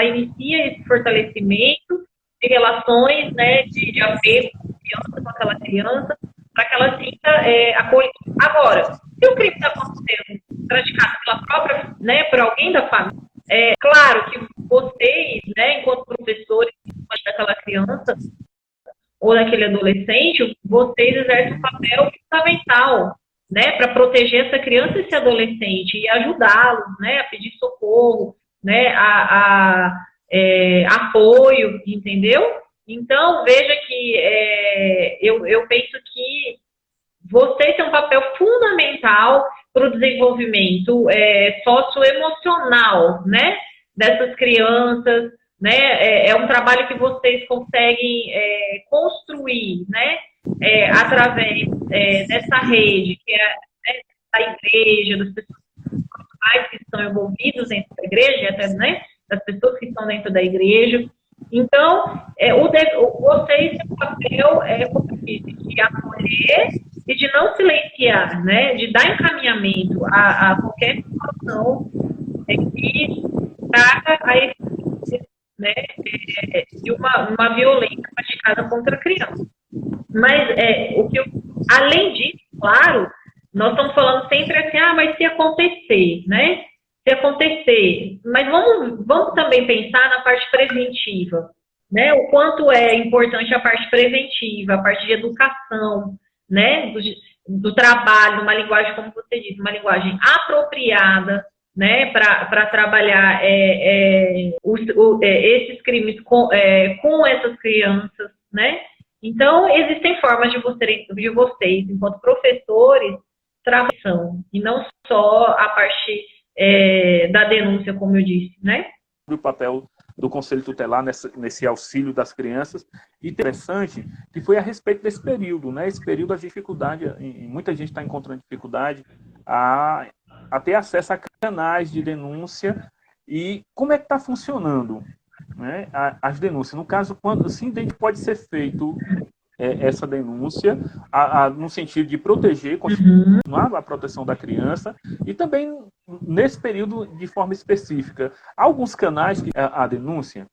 inicia esse fortalecimento de relações, né, de apego com aquela criança, para que ela sinta acolhida. Agora, se o crime está acontecendo, praticado pela própria, né, por alguém da família, claro que vocês, né, enquanto professores daquela criança ou daquele adolescente, vocês exercem um papel fundamental, né, para proteger essa criança e esse adolescente e ajudá-los, né, a pedir socorro, né, apoio, entendeu? Então, veja que eu penso que você tem um papel fundamental para o desenvolvimento socioemocional, né, dessas crianças, né, é um trabalho que vocês conseguem construir, né, através dessa rede, que é da igreja, das pessoas que estão envolvidos dentro da igreja, até, né, das pessoas que estão dentro da igreja. Então, vocês têm um papel, como eu disse, de acolher e de não silenciar, né, de dar encaminhamento a qualquer situação que traga a esse, né, de uma violência praticada contra a criança. Mas, além disso, claro, nós estamos falando sempre assim, mas se acontecer, né? Se acontecer. Mas vamos também pensar na parte preventiva, né? O quanto é importante a parte preventiva, a parte de educação, né? Do trabalho, uma linguagem, como você disse, uma linguagem apropriada, né? Para trabalhar esses crimes com essas crianças, né? Então, existem formas de vocês, enquanto professores, trabalhar, e não só a parte da denúncia, como eu disse, né? O papel do Conselho Tutelar nesse auxílio das crianças. E interessante que foi a respeito desse período, né? Esse período, a dificuldade, muita gente está encontrando dificuldade a ter acesso a canais de denúncia. E como é que está funcionando, né, as denúncias? No caso, quando assim pode ser feito essa denúncia, no sentido de proteger, continuar a proteção da criança, e também nesse período de forma específica. Há alguns canais que a denúncia?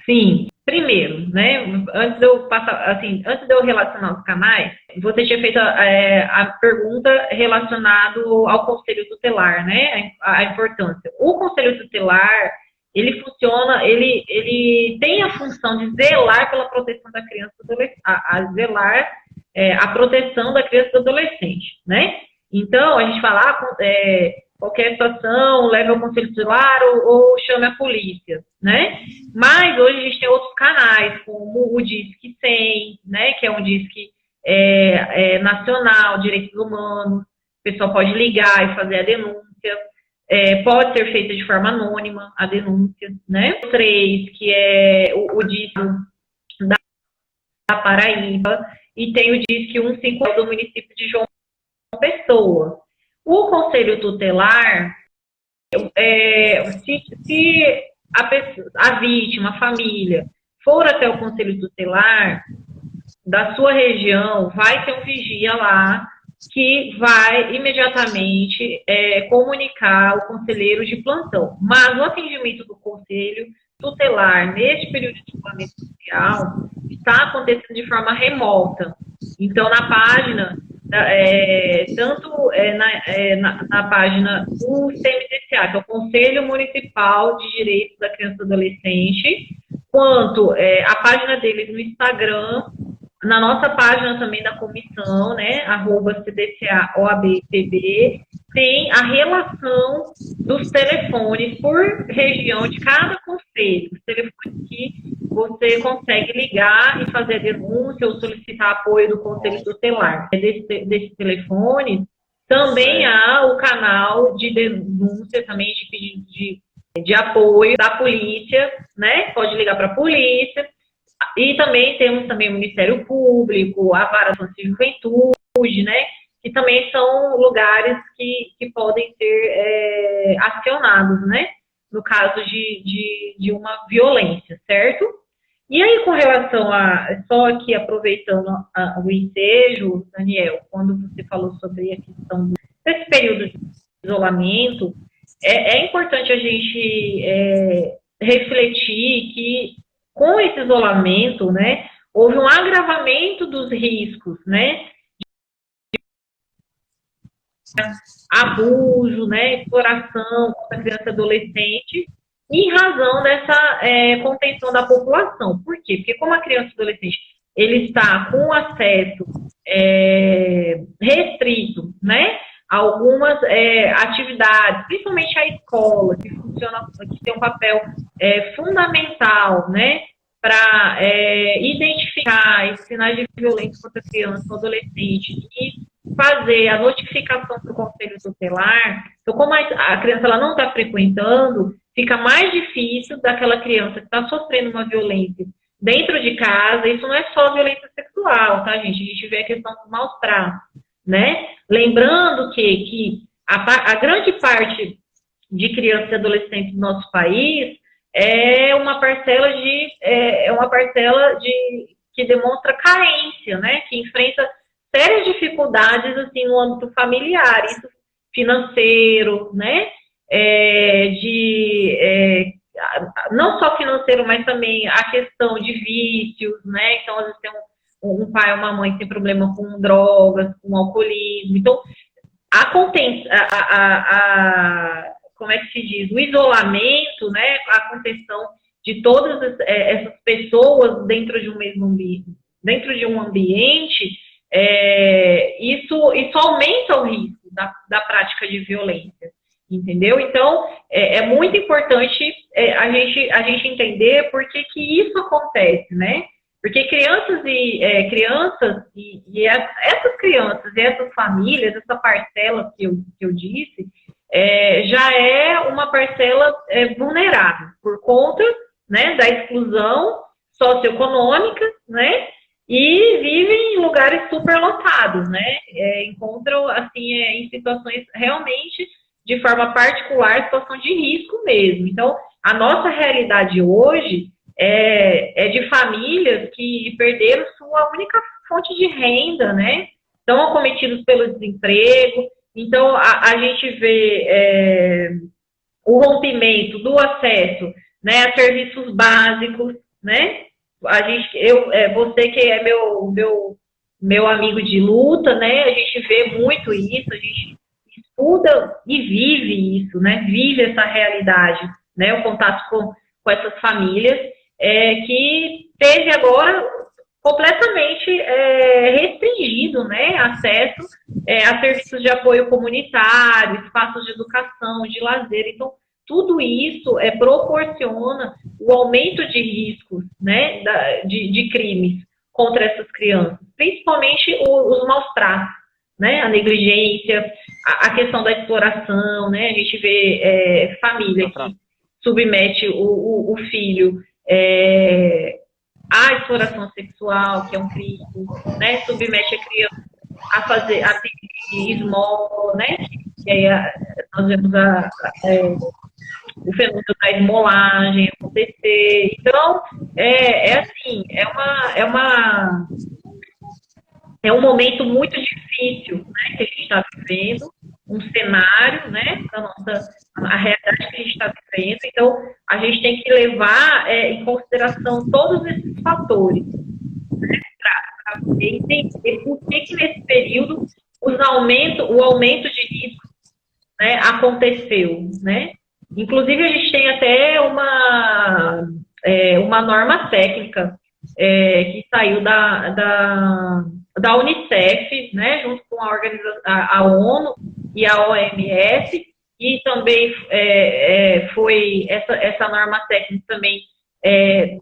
Sim. Primeiro, né, antes de eu relacionar os canais, você tinha feito a pergunta relacionada ao Conselho Tutelar, né, a importância. O Conselho Tutelar, ele funciona, ele tem a função de zelar pela proteção da criança e do adolescente, zelar a proteção da criança e do adolescente, né? Então, a gente fala, qualquer situação, leve ao Conselho Tutelar ou chame a polícia, né? Mas hoje a gente tem outros canais, como o Disque 100, né? Que é um Disque nacional, direitos humanos, o pessoal pode ligar e fazer a denúncia. Pode ser feita de forma anônima a denúncia, né? O 3, que é o Disque da Paraíba, e tem o Disque 150 do município de João Pessoa. O Conselho Tutelar, se a vítima, a família, for até o Conselho Tutelar da sua região, vai ter um vigia lá que vai imediatamente comunicar o conselheiro de plantão. Mas o atendimento do Conselho Tutelar, neste período de isolamento social, está acontecendo de forma remota. Então, na página, tanto na página do CMDCA, que é o Conselho Municipal de Direitos da Criança e do Adolescente, quanto a página deles no Instagram, na nossa página também da comissão, né, @CDCA-OAB-PB, tem a relação dos telefones por região de cada conselho, os telefones que você consegue ligar e fazer a denúncia ou solicitar apoio do Conselho Tutelar. Desse telefone, também há o canal de denúncia, também de pedido de apoio da polícia, né? Pode ligar para a polícia. E também temos também o Ministério Público, a Vara da Juventude, né? Que também são lugares que podem ser acionados, né? No caso de uma violência, certo? E aí, com relação só aqui aproveitando o ensejo, Daniel, quando você falou sobre a questão desse período de isolamento, é importante a gente refletir que, com esse isolamento, né, houve um agravamento dos riscos, né, abuso, né, exploração contra criança e adolescente, em razão dessa contenção da população. Por quê? Porque como a criança e adolescente ele está com acesso restrito, né, a algumas atividades, principalmente a escola, que funciona, que tem um papel fundamental, né, para identificar esses sinais de violência contra a criança ou adolescente e fazer a notificação para o conselho tutelar. Então, como a criança ela não está frequentando, fica mais difícil daquela criança que está sofrendo uma violência dentro de casa. Isso não é só violência sexual, tá, gente? A gente vê a questão dos maus tratos, né? Lembrando que a grande parte de crianças e adolescentes do nosso país é uma parcela que demonstra carência, né? Que enfrenta sérias dificuldades assim no âmbito familiar, isso financeiro, né? Não só financeiro, mas também a questão de vícios, né? Então, às vezes tem um pai ou uma mãe que tem problema com drogas, com alcoolismo. Então, como é que se diz? O isolamento, né? A contenção de todas essas pessoas dentro de um mesmo ambiente, dentro de um ambiente, isso aumenta o risco da prática de violência, entendeu? Então, é muito importante a gente entender por que isso acontece, né? Porque crianças e essas crianças e essas famílias, essa parcela que eu disse, já é uma parcela vulnerável por conta, né, da exclusão socioeconômica, né? E vivem em lugares superlotados, né? Encontram, assim, em situações realmente, de forma particular, situação de risco mesmo. Então, a nossa realidade hoje é de famílias que perderam sua única fonte de renda, né? Estão acometidos pelo desemprego. Então, a gente vê o rompimento do acesso, né, a serviços básicos, né? Você que é meu amigo de luta, né? A gente vê muito isso, a gente estuda e vive isso, né? Vive essa realidade, né? O contato com essas famílias, que teve agora completamente restringido, né? Acesso a serviços de apoio comunitário, espaços de educação, de lazer. Então, tudo isso proporciona o aumento de riscos, né, de crimes contra essas crianças, principalmente os maus tratos, né, a negligência, a questão da exploração, né, a gente vê família que submete o filho à exploração sexual, que é um crime, né, submete a criança a ter esmola, né, e aí nós vemos o fenômeno da esmolagem acontecer. Então, assim, é um momento muito difícil, né, que a gente está vivendo, um cenário, né, a realidade que a gente está vivendo. Então, a gente tem que levar em consideração todos esses fatores, né, para entender por que nesse período o aumento de risco, né, aconteceu, né? Inclusive, a gente tem até uma norma técnica que saiu da Unicef, né, junto com a ONU e a OMS, e também foi essa norma técnica também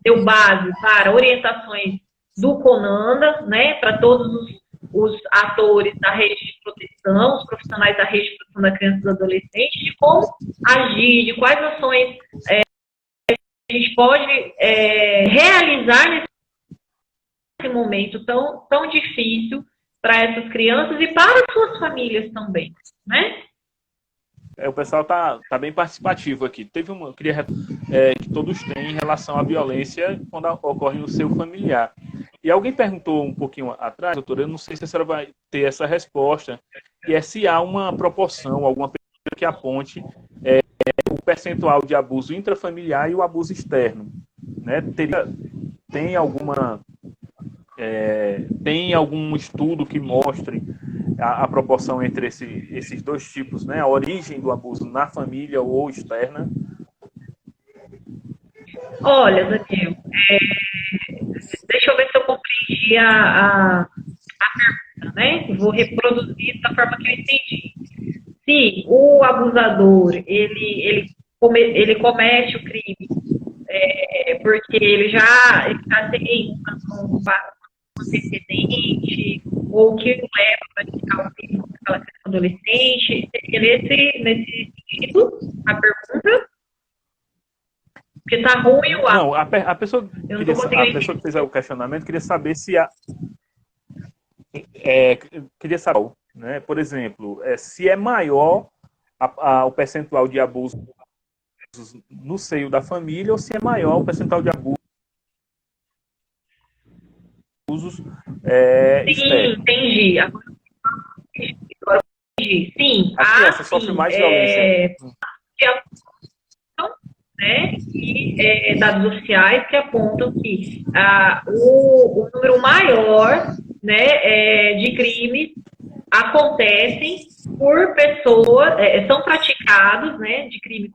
deu base para orientações do CONANDA, né, para todos os atores da rede de proteção, os profissionais da rede de proteção da criança e do adolescente, de como agir, de quais ações a gente pode realizar nesse momento tão difícil para essas crianças e para as suas famílias também, né? O pessoal tá bem participativo aqui. Eu queria que todos têm em relação à violência quando ocorre no seu familiar. E alguém perguntou um pouquinho atrás, doutora, eu não sei se a senhora vai ter essa resposta, que é se há uma proporção, alguma pesquisa que aponte o percentual de abuso intrafamiliar e o abuso externo, né? Tem algum estudo que mostre a proporção entre esses dois tipos, né? A origem do abuso na família ou externa? Olha, Daniel, deixa eu ver se eu compreendi a pergunta, né? Vou reproduzir da forma que eu entendi. Se o abusador ele comete o crime porque ele já tem um antecedente, ou que o leva a praticar o crime contra aquela criança adolescente. Seria nesse sentido a pergunta? Porque tá ruim o áudio. Não, a pessoa que fez o questionamento queria saber se queria saber, né? Por exemplo, se é maior o percentual de abusos no seio da família ou se é maior o percentual de abusos Sim, externos. entendi. Agora entendi. Sim, A criança sofre mais violência. Né, e dados oficiais que apontam que o número maior, né, de crimes acontecem por pessoas, são praticados, né, de crime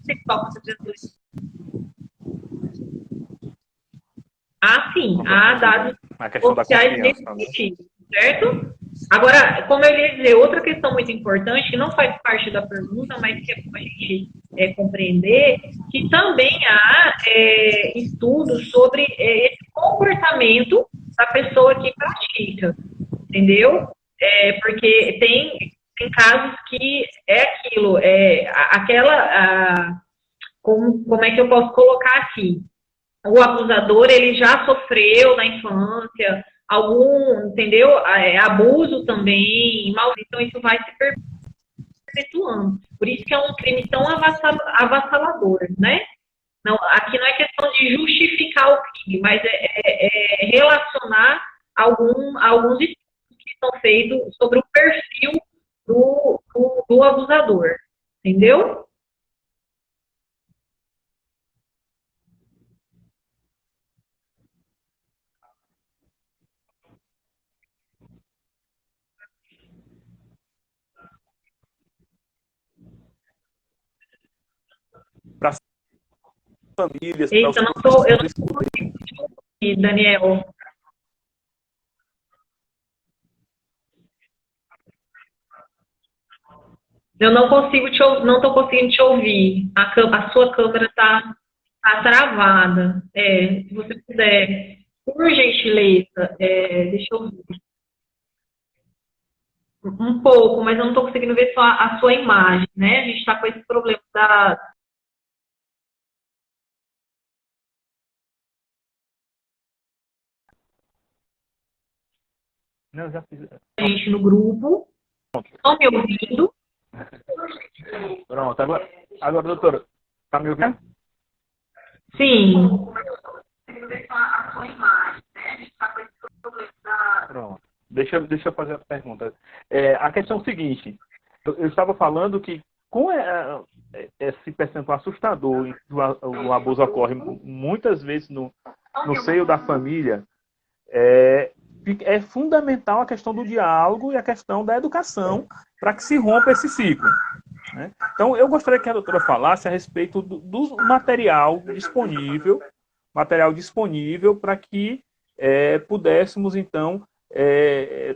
sexual contra pessoas. Sim, há dados oficiais nesse sentido, certo? Agora, como eu ia dizer, outra questão muito importante, que não faz parte da pergunta, mas que é bom a gente compreender, que também há estudos sobre esse comportamento da pessoa que pratica, entendeu? Porque tem casos que é aquilo, como é que eu posso colocar aqui? O abusador, ele já sofreu na infância entendeu? Abuso também, então isso vai se perpetuando. Por isso que é um crime tão avassalador, né? Não, aqui não é questão de justificar o crime, mas relacionar alguns estudos que são feitos sobre o perfil do abusador, entendeu? Para as famílias, Eita, eu não estou conseguindo te ouvir, Daniel. Eu não consigo não estou conseguindo te ouvir. A sua câmera está travada. Se você puder, por gentileza, deixa eu ver. Um pouco, mas eu não estou conseguindo ver só a sua imagem, né? A gente está com esse problema da Não, já fiz. gente no grupo. Estão me ouvindo? Pronto, agora doutora, está me ouvindo? Sim. Pronto. Deixa eu fazer a pergunta. A questão é o seguinte, eu estava falando que com esse percentual assustador, o abuso ocorre muitas vezes no seio da família, é fundamental a questão do diálogo e a questão da educação para que se rompa esse ciclo. Né? Então, eu gostaria que a doutora falasse a respeito do material disponível para que pudéssemos, então,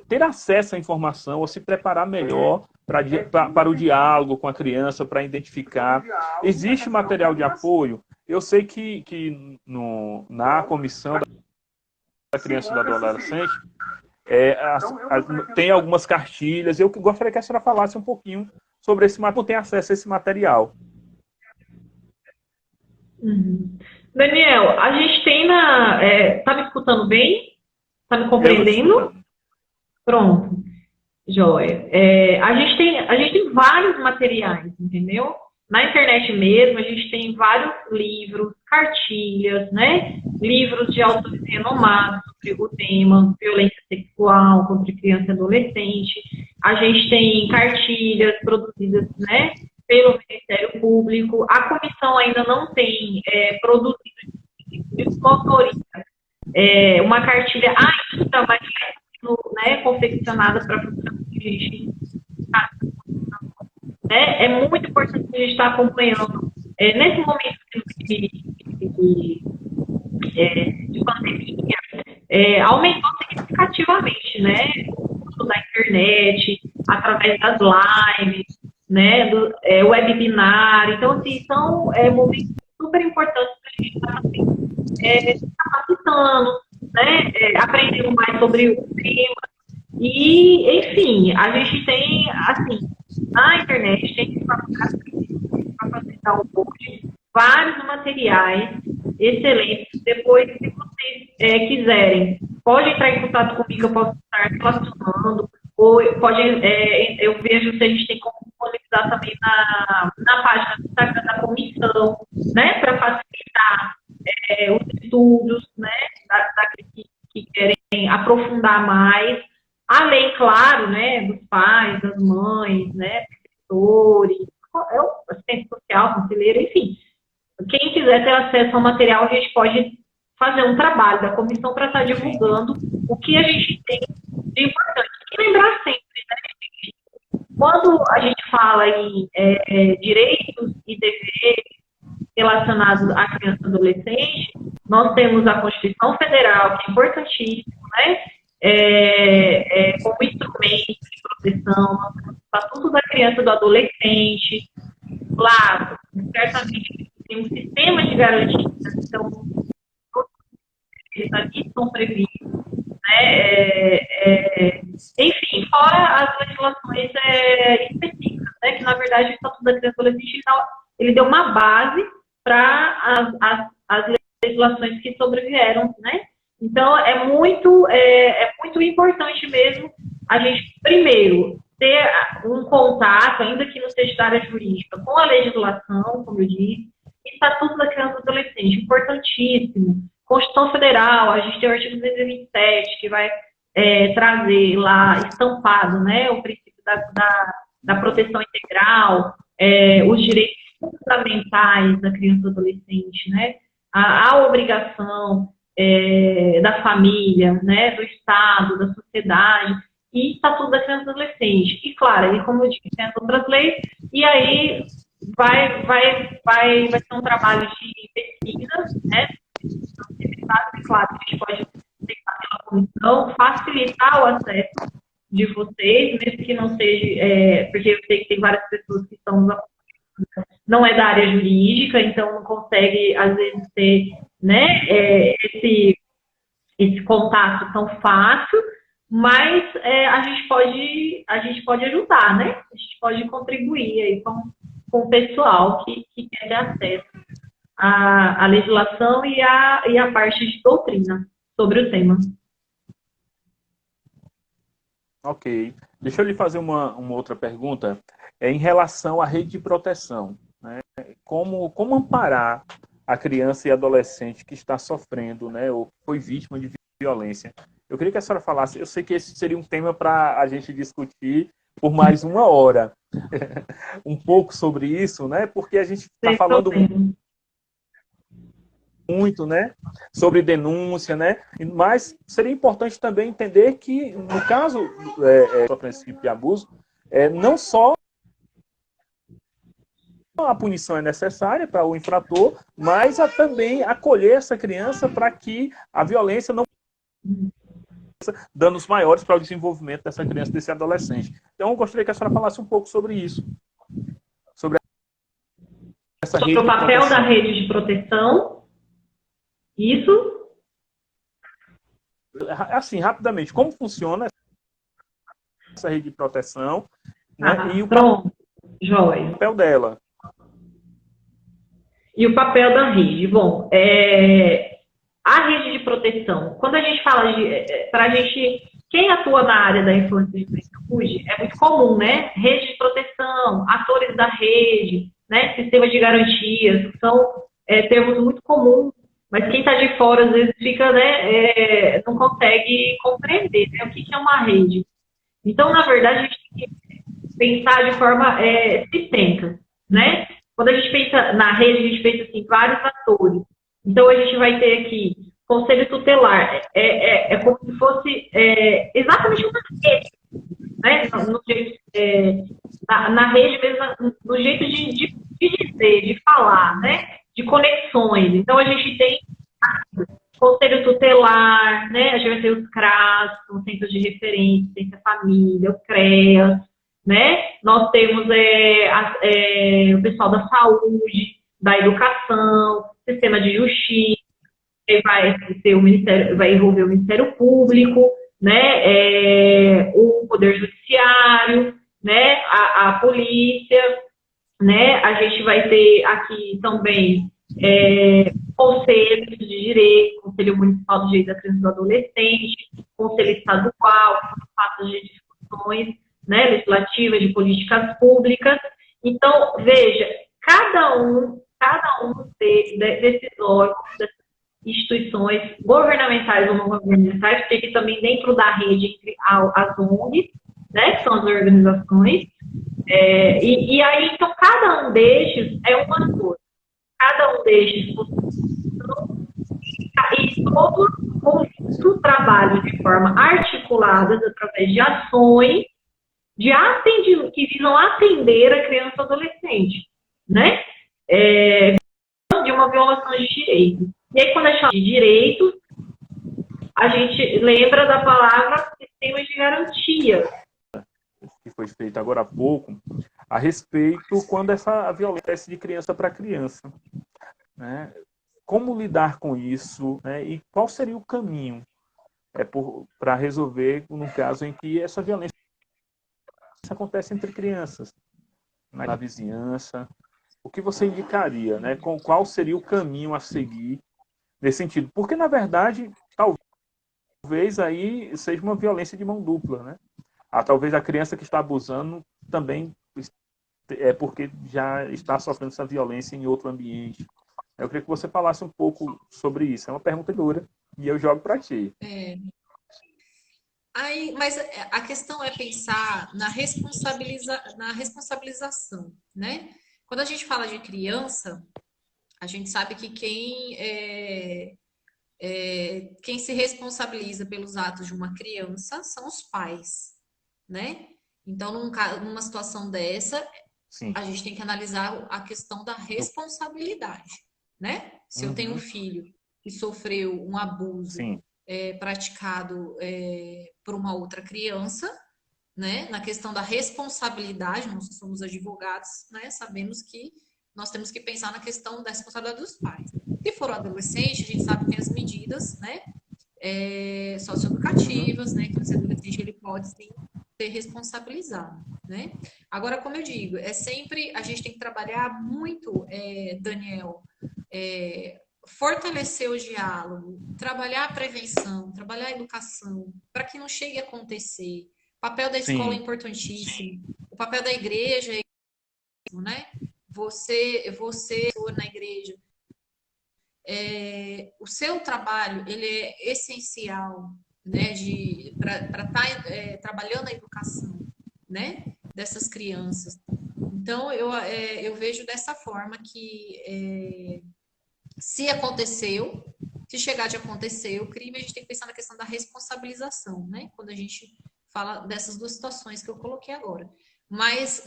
ter acesso à informação ou se preparar melhor para o diálogo com a criança, para identificar. Existe material de apoio? Eu sei que na comissão da criança e do adolescente tem algumas cartilhas. Eu gostaria que a senhora falasse um pouquinho sobre esse material, tem acesso a esse material. Daniel, a gente tem tá me escutando bem? Tá me compreendendo? Pronto. Joia. A gente tem vários materiais, entendeu? Na internet mesmo, a gente tem vários livros, cartilhas, né? Livros de autores renomados sobre o tema violência sexual contra criança e adolescente. A gente tem cartilhas produzidas, né, pelo Ministério Público. A comissão ainda não tem produzido de sua autoria uma cartilha ainda, mas né, confeccionada para a gente. É muito importante a gente estar acompanhando. Nesse momento de pandemia, aumentou significativamente, né, o uso da internet, através das lives, né, do webinar. Então, assim, são momentos super importantes para a gente estar se capacitando, né? Aprendendo mais sobre o tema. E, enfim, a gente tem, assim, na internet tem para facilitar um pouco de vários materiais excelentes. Depois, se vocês quiserem, pode entrar em contato comigo, eu posso estar relacionando, ou pode, eu vejo se a gente tem como disponibilizar também na página do Instagram da comissão, né, para facilitar os estudos, né, daqueles que querem aprofundar mais, além, claro, né, dos pais, das mães, né, professores, assistente social, conselheiro, enfim. Quem quiser ter acesso ao material, a gente pode fazer um trabalho da comissão para estar divulgando o que a gente tem de importante. E lembrar sempre, né, quando a gente fala em direitos e deveres relacionados à criança e adolescente, nós temos a Constituição Federal, que é importantíssimo, né? Como instrumento de proteção, nós temos o Estatuto da Criança e do Adolescente, claro, certamente tem um sistema de garantias, então todos eles ali estão previstos, né? Enfim, fora as legislações específicas, né? Que na verdade o Estatuto da Criança e do Adolescente ele deu uma base para as legislações que sobrevieram, né? Então, é muito importante mesmo a gente, primeiro, ter um contato, ainda que não seja da área jurídica, com a legislação, como eu disse, Estatuto da Criança e do Adolescente, importantíssimo. Constituição Federal, a gente tem o artigo 227, que vai trazer lá, estampado, né, o princípio da proteção integral, os direitos fundamentais da criança e do adolescente, né, a obrigação da família, né, do Estado, da sociedade, e Estatuto da Criança e do Adolescente. E, claro, aí, como eu disse, tem as outras leis, e aí vai ser um trabalho de pesquisa, né, claro, a gente pode tentar pela comissão, facilitar o acesso de vocês, mesmo que não seja, porque eu sei que tem várias pessoas que estão não é da área jurídica, então não consegue, às vezes, ter, né, esse contato tão fácil, mas a gente pode ajudar, né? A gente pode contribuir aí com o pessoal que quer ter acesso à legislação e à parte de doutrina sobre o tema. Ok. Deixa eu lhe fazer uma outra pergunta. Em relação à rede de proteção, né? Como amparar a criança e adolescente que está sofrendo, né, ou foi vítima de violência? Eu queria que a senhora falasse, eu sei que esse seria um tema para a gente discutir por mais uma hora, um pouco sobre isso, né, porque a gente está falando muito, né, sobre denúncia, né, mas seria importante também entender que, no caso do princípio de abuso, não só a punição é necessária para o infrator, mas também acolher essa criança para que a violência não danos maiores para o desenvolvimento dessa criança, desse adolescente. Então, eu gostaria que a senhora falasse um pouco sobre isso. Sobre o papel da rede de proteção. Isso? Assim, rapidamente, como funciona essa rede de proteção, né, e o papel dela. E o papel da rede? Bom, a rede de proteção, quando a gente fala pra gente, quem atua na área da infância e juventude, é muito comum, né? Rede de proteção, atores da rede, né? Sistema de garantias, são termos muito comuns, mas quem está de fora, às vezes, fica, né, não consegue compreender, né? O que é uma rede. Então, na verdade, a gente tem que pensar de forma sistêmica, né? Quando a gente pensa na rede, a gente pensa assim, vários atores. Então, a gente vai ter aqui conselho tutelar. É como se fosse exatamente uma rede, né? No jeito, na rede mesmo, no jeito de dizer, de falar, né? De conexões. Então, a gente tem conselho tutelar, né? A gente vai ter os CRAS, os Centros de Referência, a Família, o CREAS, né? Nós temos o pessoal da saúde, da educação, sistema de justiça, vai ter o Ministério, vai envolver o Ministério Público, né, o Poder Judiciário, né, a polícia, né, a gente vai ter aqui também conselhos de direito, Conselho Municipal do Direito da Criança e do Adolescente, Conselho Estadual, espaços de discussões, né, legislativas, de políticas públicas. Então, veja, cada um desses órgãos, dessas instituições governamentais ou não governamentais, porque aqui também dentro da rede entre as ONGs, né, que são as organizações, e aí, então, cada um destes é uma coisa. Cada um destes e todos o trabalho de forma articulada através de ações que visam atender a criança e adolescente, né? De uma violação de direitos. E aí, quando a gente fala de direitos, a gente lembra da palavra sistema de garantia. Que foi feito agora há pouco, a respeito quando a violência é de criança para criança. Né? Como lidar com isso, né? E qual seria o caminho para resolver no caso em que essa violência acontece entre crianças, na vizinhança? O que você indicaria? Né? Qual seria o caminho a seguir nesse sentido? Porque, na verdade, talvez aí seja uma violência de mão dupla. Né? Talvez a criança que está abusando também é porque já está sofrendo essa violência em outro ambiente. Eu queria que você falasse um pouco sobre isso. É uma pergunta dura e eu jogo para ti. Mas a questão é pensar na responsabilização, né? Quando a gente fala de criança, a gente sabe que quem se responsabiliza pelos atos de uma criança são os pais, né? Então, numa situação dessa, sim, a gente tem que analisar a questão da responsabilidade, né? Se eu tenho um filho que sofreu um abuso praticado por uma outra criança, né? Na questão da responsabilidade, nós somos advogados, né? Sabemos que nós temos que pensar na questão da responsabilidade dos pais. Se for um adolescente, a gente sabe que tem as medidas, né? Socioeducativas, né? Que esse adolescente ele pode sim ser responsabilizado, né? Agora, como eu digo, sempre a gente tem que trabalhar muito, Daniel, fortalecer o diálogo, trabalhar a prevenção, trabalhar a educação, para que não chegue a acontecer. O papel da escola é importantíssimo. O papel da igreja é, né? Você na igreja, o seu trabalho ele é essencial, né? Para estar trabalhando a educação, né? Dessas crianças. Então eu vejo dessa forma que se chegar de acontecer o crime, a gente tem que pensar na questão da responsabilização, né? Quando a gente fala dessas duas situações que eu coloquei agora. Mas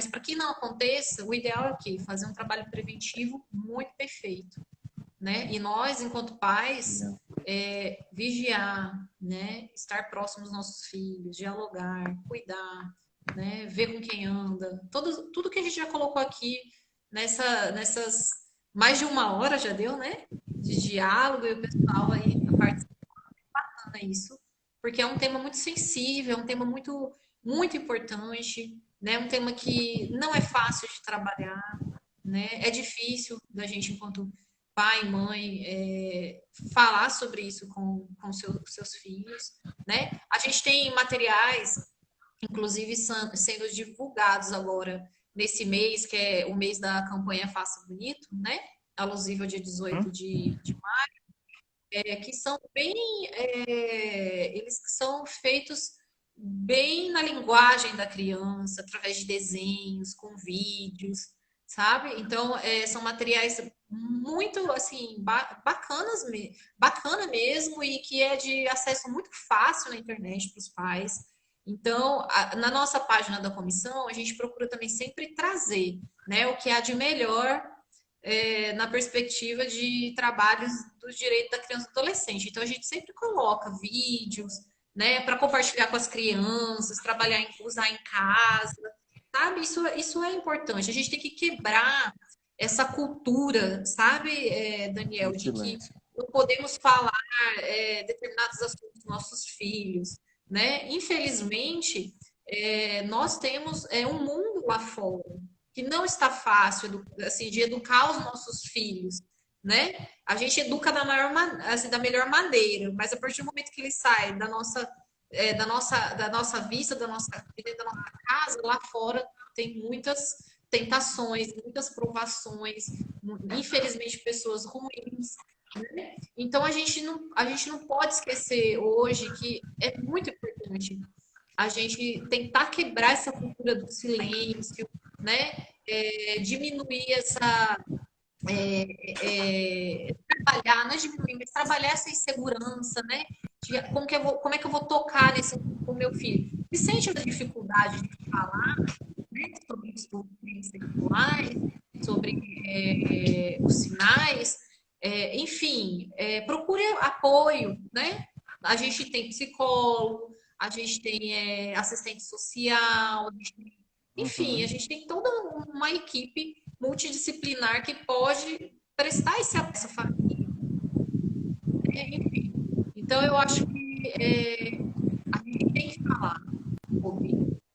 para que não aconteça, o ideal é o quê? Fazer um trabalho preventivo muito perfeito, né? E nós, enquanto pais, vigiar, né? Estar próximo dos nossos filhos, dialogar, cuidar, né? Ver com quem anda. Tudo que a gente já colocou aqui nessas mais de 1 hora já deu, né? De diálogo e o pessoal aí participando, bacana isso, porque é um tema muito sensível, é um tema muito, muito importante, né? Um tema que não é fácil de trabalhar, né? É difícil da gente, enquanto pai, mãe, falar sobre isso com seus filhos, né? A gente tem materiais, inclusive sendo divulgados agora nesse mês, que é o mês da campanha Faça Bonito, né? Alusivo ao dia 18 de maio, que são eles são feitos bem na linguagem da criança, através de desenhos, com vídeos, sabe? Então, são materiais muito, assim, bacana mesmo e que é de acesso muito fácil na internet para os pais. Então, na nossa página da comissão, a gente procura também sempre trazer, né, o que há de melhor na perspectiva de trabalhos do direito da criança e do adolescente. Então, a gente sempre coloca vídeos, né, para compartilhar com as crianças, usar em casa, sabe? Isso é importante. A gente tem que quebrar essa cultura, sabe, Daniel, de que Silêncio. não podemos falar determinados assuntos com nossos filhos, né? Infelizmente, nós temos um mundo lá fora que não está fácil, assim, de educar os nossos filhos, né? A gente educa assim, da melhor maneira, mas a partir do momento que ele sai da nossa vista, da nossa casa, lá fora tem muitas tentações, muitas provações, infelizmente pessoas ruins, né? Então a gente não pode esquecer hoje que é muito importante a gente tentar quebrar essa cultura do silêncio, né? Diminuir trabalhar, não é diminuir, mas trabalhar essa insegurança, né? Como é que eu vou tocar nesse com o meu filho? Se sente uma dificuldade de falar, né, sobre os crimes sexuais, sobre os sinais, enfim, procure apoio, né? A gente tem psicólogo, a gente tem assistente social, enfim, a Uhum. gente tem toda uma equipe multidisciplinar que pode prestar esse apoio a essa família. Enfim, então eu acho que a gente tem que falar sobre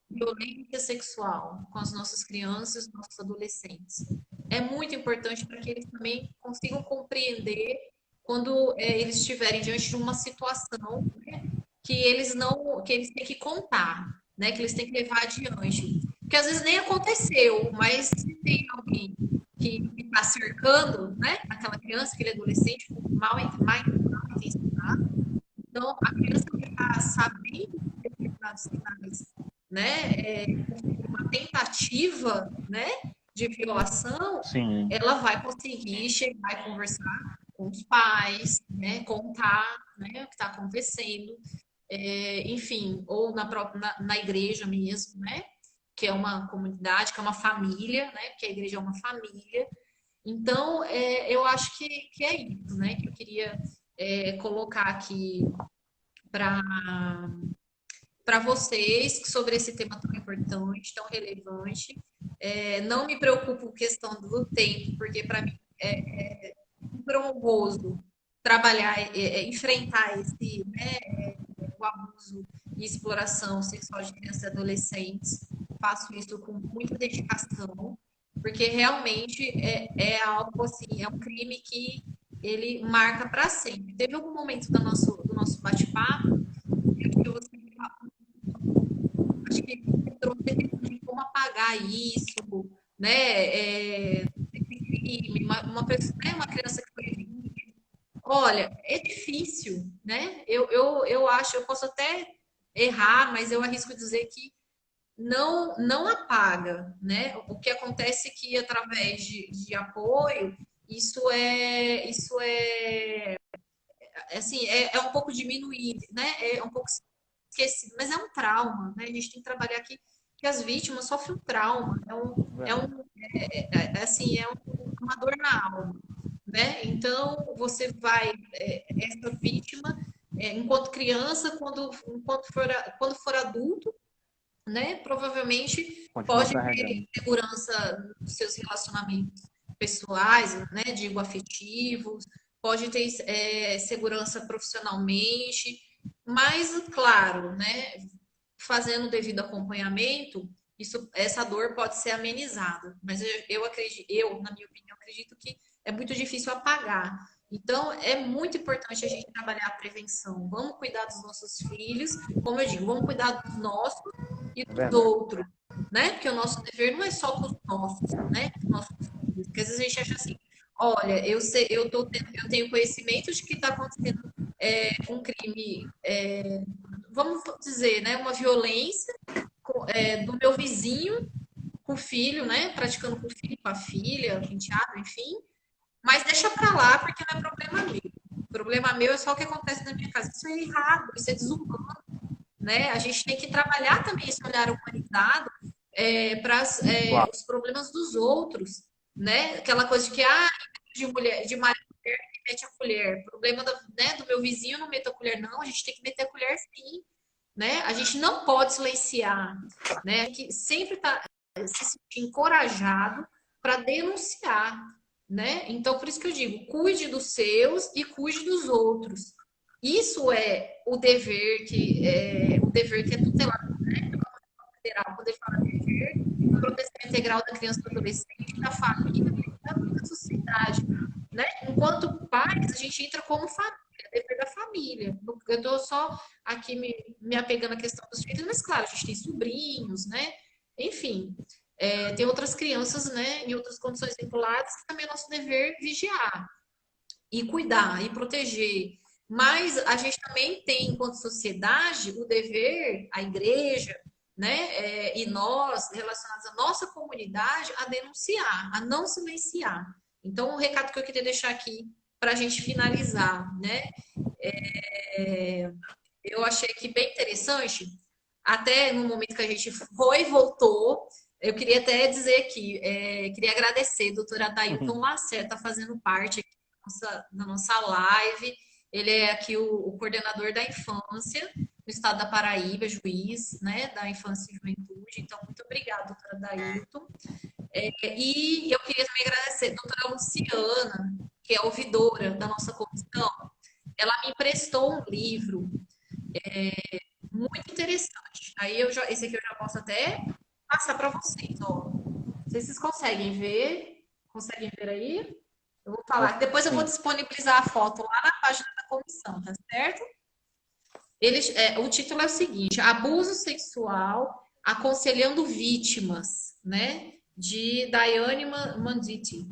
violência sexual com as nossas crianças, nossos adolescentes. É muito importante para que eles também consigam compreender quando eles estiverem diante de uma situação, né, que eles têm que contar, né, que eles têm que levar adiante. Porque às vezes nem aconteceu, mas se tem alguém que está cercando, né, aquela criança, aquele adolescente com mal intencionado, então a criança que está sabendo determinados sinais, né, uma tentativa, né, de violação, Sim. ela vai conseguir chegar e conversar com os pais, né, contar, né, o que está acontecendo, enfim, ou na igreja mesmo, né, que é uma comunidade, que é uma família, né, porque a igreja é uma família. Então, eu acho que é isso, né, que eu queria colocar aqui para vocês sobre esse tema tão importante, tão relevante. Não me preocupo com questão do tempo, porque para mim é honroso trabalhar, enfrentar o abuso e exploração sexual de crianças e adolescentes. Faço isso com muita dedicação, porque realmente algo assim, é um crime que ele marca para sempre. Teve algum momento do nosso bate-papo que você acho que trouxe de como apagar isso, né? Esse crime, uma criança que foi vítima. Olha, é difícil, né? Eu acho, eu posso até errar, mas eu arrisco dizer que não apaga, né? O que acontece é que através de apoio, isso é assim, um pouco diminuído, né? É um pouco esquecido, mas é um trauma, né? A gente tem que trabalhar aqui que as vítimas sofrem um trauma, assim, uma dor na alma, né? Então você vai essa vítima enquanto criança, quando for adulto, né? Provavelmente Continua pode ter carregando. segurança nos seus relacionamentos pessoais, né? Digo afetivos, pode ter segurança profissionalmente, mas claro, né? Fazendo o devido acompanhamento, essa dor pode ser amenizada. Mas na minha opinião, acredito que é muito difícil apagar. Então, é muito importante a gente trabalhar a prevenção. Vamos cuidar dos nossos filhos, como eu digo, vamos cuidar dos nossos e É dos verdade. outros, né? Porque o nosso dever não é só com os nossos, né? Os nossos filhos. Porque às vezes a gente acha assim, olha, eu tenho conhecimento de que está acontecendo um crime, vamos dizer, né? Uma violência do meu vizinho com o filho, né? Praticando com o filho, com a filha, com o enteado, enfim. Mas deixa pra lá, porque não é problema meu. O problema meu é só o que acontece na minha casa. Isso é errado, isso é desumano, né? A gente tem que trabalhar também esse olhar humanizado para Claro. os problemas dos outros, né? Aquela coisa de que, de mulher, de marido que mete a colher. Problema do meu vizinho, não meta a colher, não. A gente tem que meter a colher sim, né? A gente não pode silenciar, né? Que sempre tá se sentir encorajado para denunciar, né? Então, por isso que eu digo, cuide dos seus e cuide dos outros. Isso é o dever que é tutelado, né, pela Constituição Federal, quando ele fala dever, proteção integral da criança e do adolescente, da família e da sociedade, né? Enquanto pais, a gente entra como família, dever da família. Eu estou só aqui me apegando à questão dos filhos, mas claro, a gente tem sobrinhos, né? Enfim, tem outras crianças, né, em outras condições vinculadas, que também é nosso dever vigiar e cuidar e proteger. Mas a gente também tem, enquanto sociedade, o dever, a igreja, né, e nós, relacionados à nossa comunidade, a denunciar, a não silenciar. Então, o recado que eu queria deixar aqui para a gente finalizar, né? Eu achei que bem interessante, até no momento que a gente foi e voltou, eu queria até dizer aqui, queria agradecer, doutora Adailton Lacerda, está fazendo parte aqui da nossa live. Ele é aqui o coordenador da infância no estado da Paraíba, juiz, né, da infância e juventude. Então, muito obrigada, doutora Adailton. E eu queria também agradecer a doutora Luciana, que é ouvidora da nossa comissão. Ela me emprestou um livro muito interessante. Aí esse aqui eu já posso até passar para vocês, ó. Não sei se vocês conseguem ver. Conseguem ver aí? Eu vou falar. Depois eu vou disponibilizar a foto lá na página da comissão, tá certo? O título é o seguinte: Abuso Sexual Aconselhando Vítimas, né? De Daiane Manditi.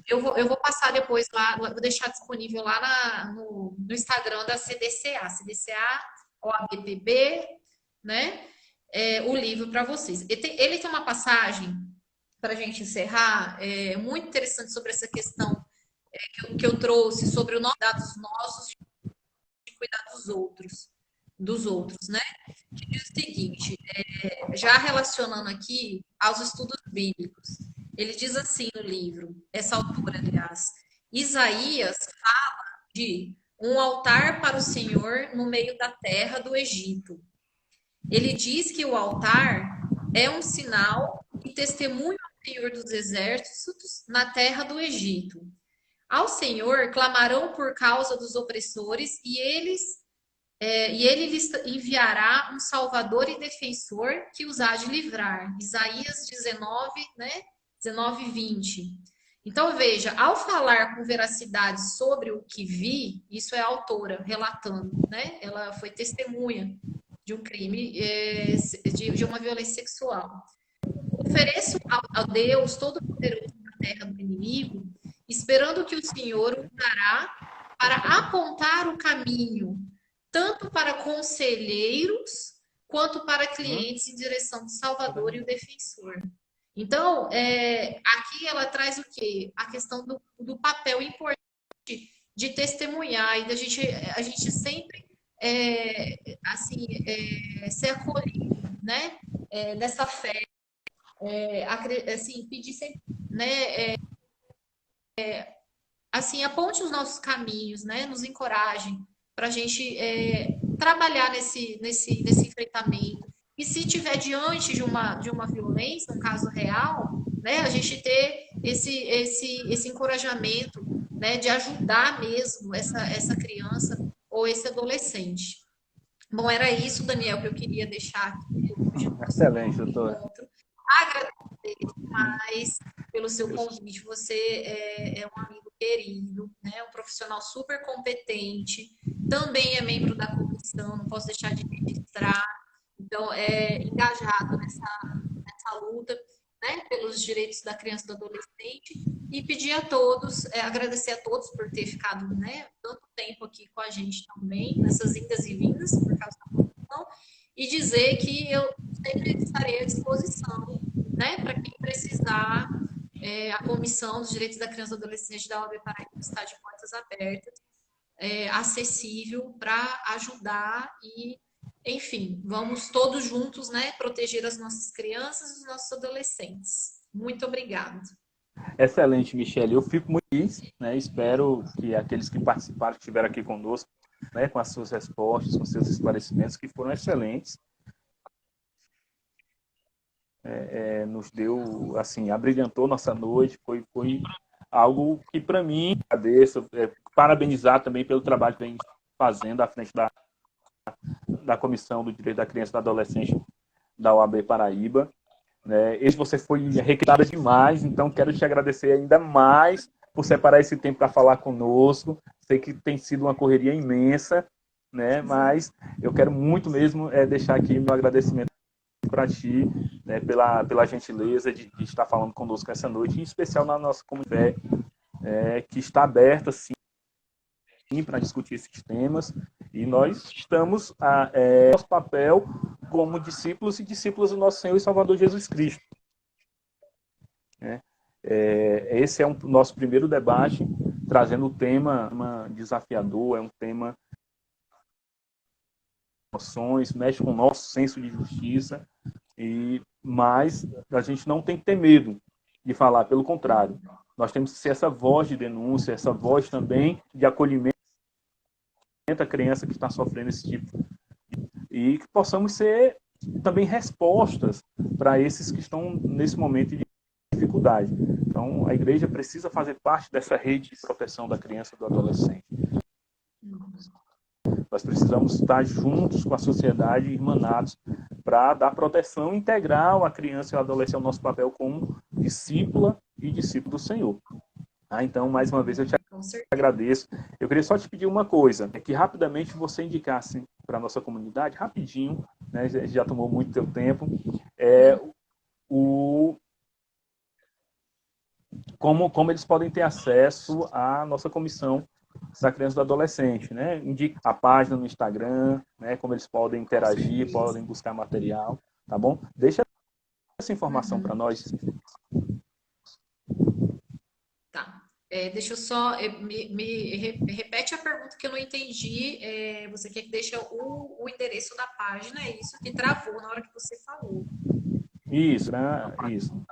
Eu vou passar depois lá, vou deixar disponível lá no Instagram da CDCA, OABPB, né? O livro para vocês. Ele tem uma passagem, para a gente encerrar, muito interessante sobre essa questão que eu trouxe, sobre o dados nossos de cuidar dos outros, né? Que diz o seguinte, já relacionando aqui aos estudos bíblicos, ele diz assim no livro, essa autora, aliás, Isaías fala de um altar para o Senhor no meio da terra do Egito. Ele diz que o altar é um sinal e testemunho ao Senhor dos exércitos na terra do Egito. Ao Senhor clamarão por causa dos opressores e ele lhes enviará um salvador e defensor que os há de livrar. Isaías 19, né? 19, 20. Então, veja, ao falar com veracidade sobre o que vi, isso é a autora relatando, né? Ela foi testemunha de um crime, de uma violência sexual. Ofereço a Deus Todo-Poderoso na terra do inimigo, esperando que o Senhor o dará para apontar o caminho, tanto para conselheiros, quanto para clientes em direção do Salvador e o defensor. Então, aqui ela traz o quê? A questão do papel importante de testemunhar e da a gente sempre ser acolhido, né? Nessa fé, assim, pedir sempre, né? Assim, aponte os nossos caminhos, né? Nos encoraje para a gente trabalhar nesse enfrentamento. E se tiver diante de uma violência, um caso real, né? A gente ter esse encorajamento, né? De ajudar mesmo essa criança ou esse adolescente. Bom, era isso, Daniel, que eu queria deixar aqui hoje. Excelente, doutora. Agradecer demais pelo seu convite. Você é um amigo querido, né? Um profissional super competente, também é membro da comissão, não posso deixar de registrar. Então, é engajado nessa luta, né? Pelos direitos da criança e do adolescente. E pedir a todos, agradecer a todos por ter ficado, né, tanto tempo aqui com a gente também, nessas indas e vindas, por causa da comissão, e dizer que eu sempre estarei à disposição, né, para quem precisar. A Comissão dos Direitos da Criança e do Adolescente da OAB Paraíba está de portas abertas, acessível para ajudar e, enfim, vamos todos juntos, né, proteger as nossas crianças e os nossos adolescentes. Muito obrigada. Excelente, Michele. Eu fico muito feliz, né? Espero que aqueles que participaram, que estiveram aqui conosco, né, com as suas respostas, com seus esclarecimentos, que foram excelentes. nos deu, assim, abrilhantou nossa noite, foi algo que, para mim, agradeço, parabenizar também pelo trabalho que vem fazendo à frente da Comissão do Direito da Criança e do Adolescente da OAB Paraíba. Esse você foi requisitada demais, então quero te agradecer ainda mais por separar esse tempo para falar conosco. Sei que tem sido uma correria imensa, né? Mas eu quero muito mesmo deixar aqui meu agradecimento para ti, né, pela gentileza de estar falando conosco essa noite, em especial na nossa comunidade, que está aberta, sim, para discutir esses temas, e nós estamos nosso papel como discípulos e discípulos do nosso Senhor e Salvador Jesus Cristo. Esse é o nosso primeiro debate, trazendo o tema desafiador, é um tema emoções, mexe com o nosso senso de justiça, mas a gente não tem que ter medo de falar, pelo contrário. Nós temos que ser essa voz de denúncia, essa voz também de acolhimento à criança que está sofrendo esse tipo. E que possamos ser também respostas para esses que estão nesse momento de dificuldade. Então, a igreja precisa fazer parte dessa rede de proteção da criança e do adolescente. Nós precisamos estar juntos com a sociedade, irmanados, para dar proteção integral à criança e ao adolescente, ao nosso papel como discípula e discípulo do Senhor. Então, mais uma vez, eu te agradeço. Eu queria só te pedir uma coisa, que rapidamente você indicasse para a nossa comunidade, rapidinho, né, já tomou muito teu tempo, como eles podem ter acesso à nossa comissão da criança e do adolescente, né? Indica a página no Instagram, né? Como eles podem interagir, podem buscar material, tá bom? Deixa essa informação para nós. Tá. Deixa eu só. Repete a pergunta que eu não entendi. Você quer que deixe o endereço da página? É isso que travou na hora que você falou. Isso, né? Isso.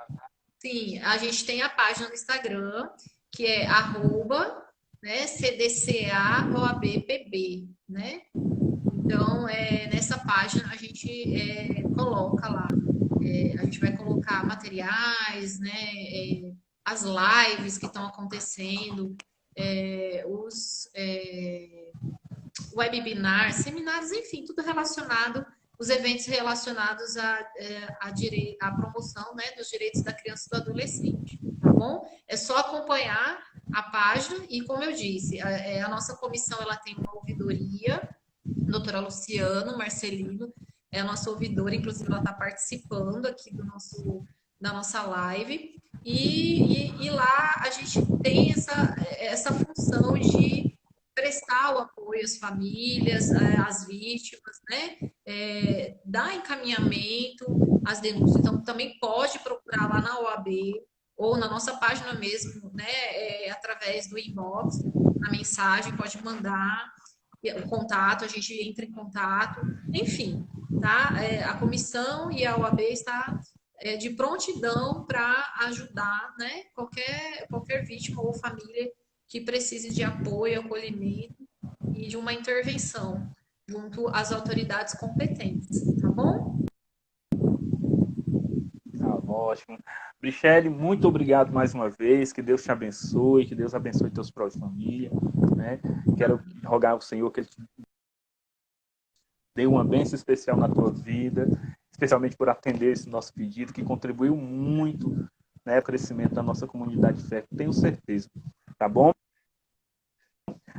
Sim, a gente tem a página no Instagram, que é @ né, CDCA-OABPB, né? Então, nessa página a gente coloca lá, a gente vai colocar materiais, né, as lives que estão acontecendo, os webinars, seminários, enfim, tudo relacionado, os eventos relacionados à promoção, né, dos direitos da criança e do adolescente, tá bom? É só acompanhar a página e, como eu disse, a nossa comissão ela tem uma ouvidoria, doutora Luciano Marcelino é a nossa ouvidora, inclusive ela está participando aqui da nossa live, e lá a gente tem essa função de prestar o apoio às famílias, às vítimas, né? Dar encaminhamento às denúncias. Então, também pode procurar lá na OAB ou na nossa página mesmo, né? Através do inbox, na mensagem, pode mandar o contato, a gente entra em contato, enfim, tá? A comissão e a OAB está de prontidão para ajudar, né? Qualquer vítima ou família que precise de apoio, acolhimento e de uma intervenção junto às autoridades competentes, tá bom? Ótimo. Michele, muito obrigado mais uma vez, que Deus te abençoe, que Deus abençoe teus próprios família, né? Quero rogar ao Senhor que Ele te dê uma bênção especial na tua vida, especialmente por atender esse nosso pedido, que contribuiu muito, né, para o crescimento da nossa comunidade de fé, tenho certeza, tá bom?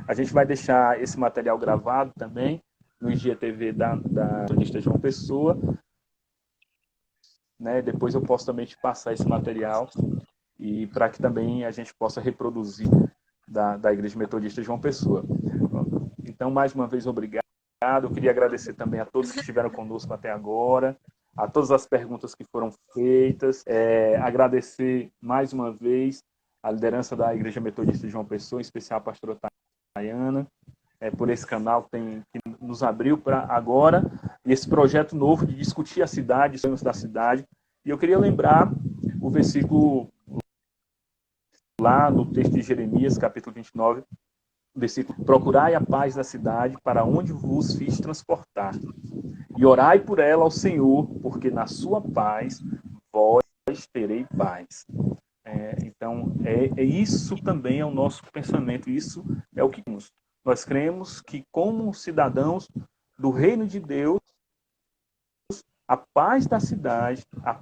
A gente vai deixar esse material gravado também no IGTV da Metodista João Pessoa, né? Depois eu posso também te passar esse material e para que também a gente possa reproduzir da Igreja Metodista João Pessoa. Então, mais uma vez, obrigado. Eu queria agradecer também a todos que estiveram conosco até agora, a todas as perguntas que foram feitas, agradecer mais uma vez a liderança da Igreja Metodista João Pessoa, em especial a pastora Tayana, por esse canal que nos abriu para agora, esse projeto novo de discutir a cidade, os sonhos da cidade. E eu queria lembrar o versículo lá no texto de Jeremias, capítulo 29, versículo: procurai a paz da cidade para onde vos fiz transportar, e orai por ela ao Senhor, porque na sua paz vós terei paz. Então, isso também é o nosso pensamento, isso é o que nós cremos que, como cidadãos do reino de Deus, a paz da cidade, a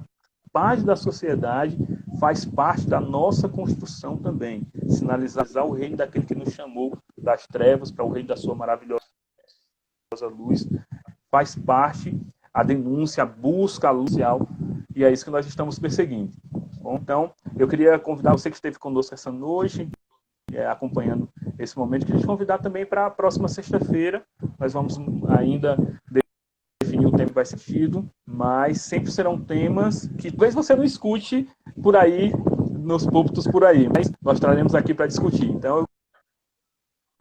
paz da sociedade faz parte da nossa construção também. Sinalizar o reino daquele que nos chamou das trevas para o reino da sua maravilhosa luz, faz parte a denúncia, a busca, a luz social, e é isso que nós estamos perseguindo. Bom, então, eu queria convidar você que esteve conosco essa noite, acompanhando esse momento, queria te convidar também para a próxima sexta-feira. Nós vamos ainda definir o tema que vai ser tido, mas sempre serão temas que talvez você não escute por aí, nos púlpitos por aí, mas nós traremos aqui para discutir. Então,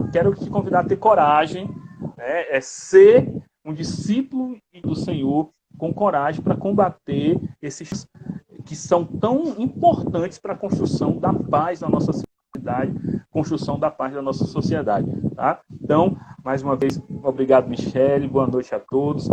eu quero te convidar a ter coragem, né, ser um discípulo do Senhor com coragem para combater esses que são tão importantes para a construção da paz na nossa cidade, construção da paz da nossa sociedade. Tá? Então, mais uma vez, obrigado, Michele, boa noite a todos.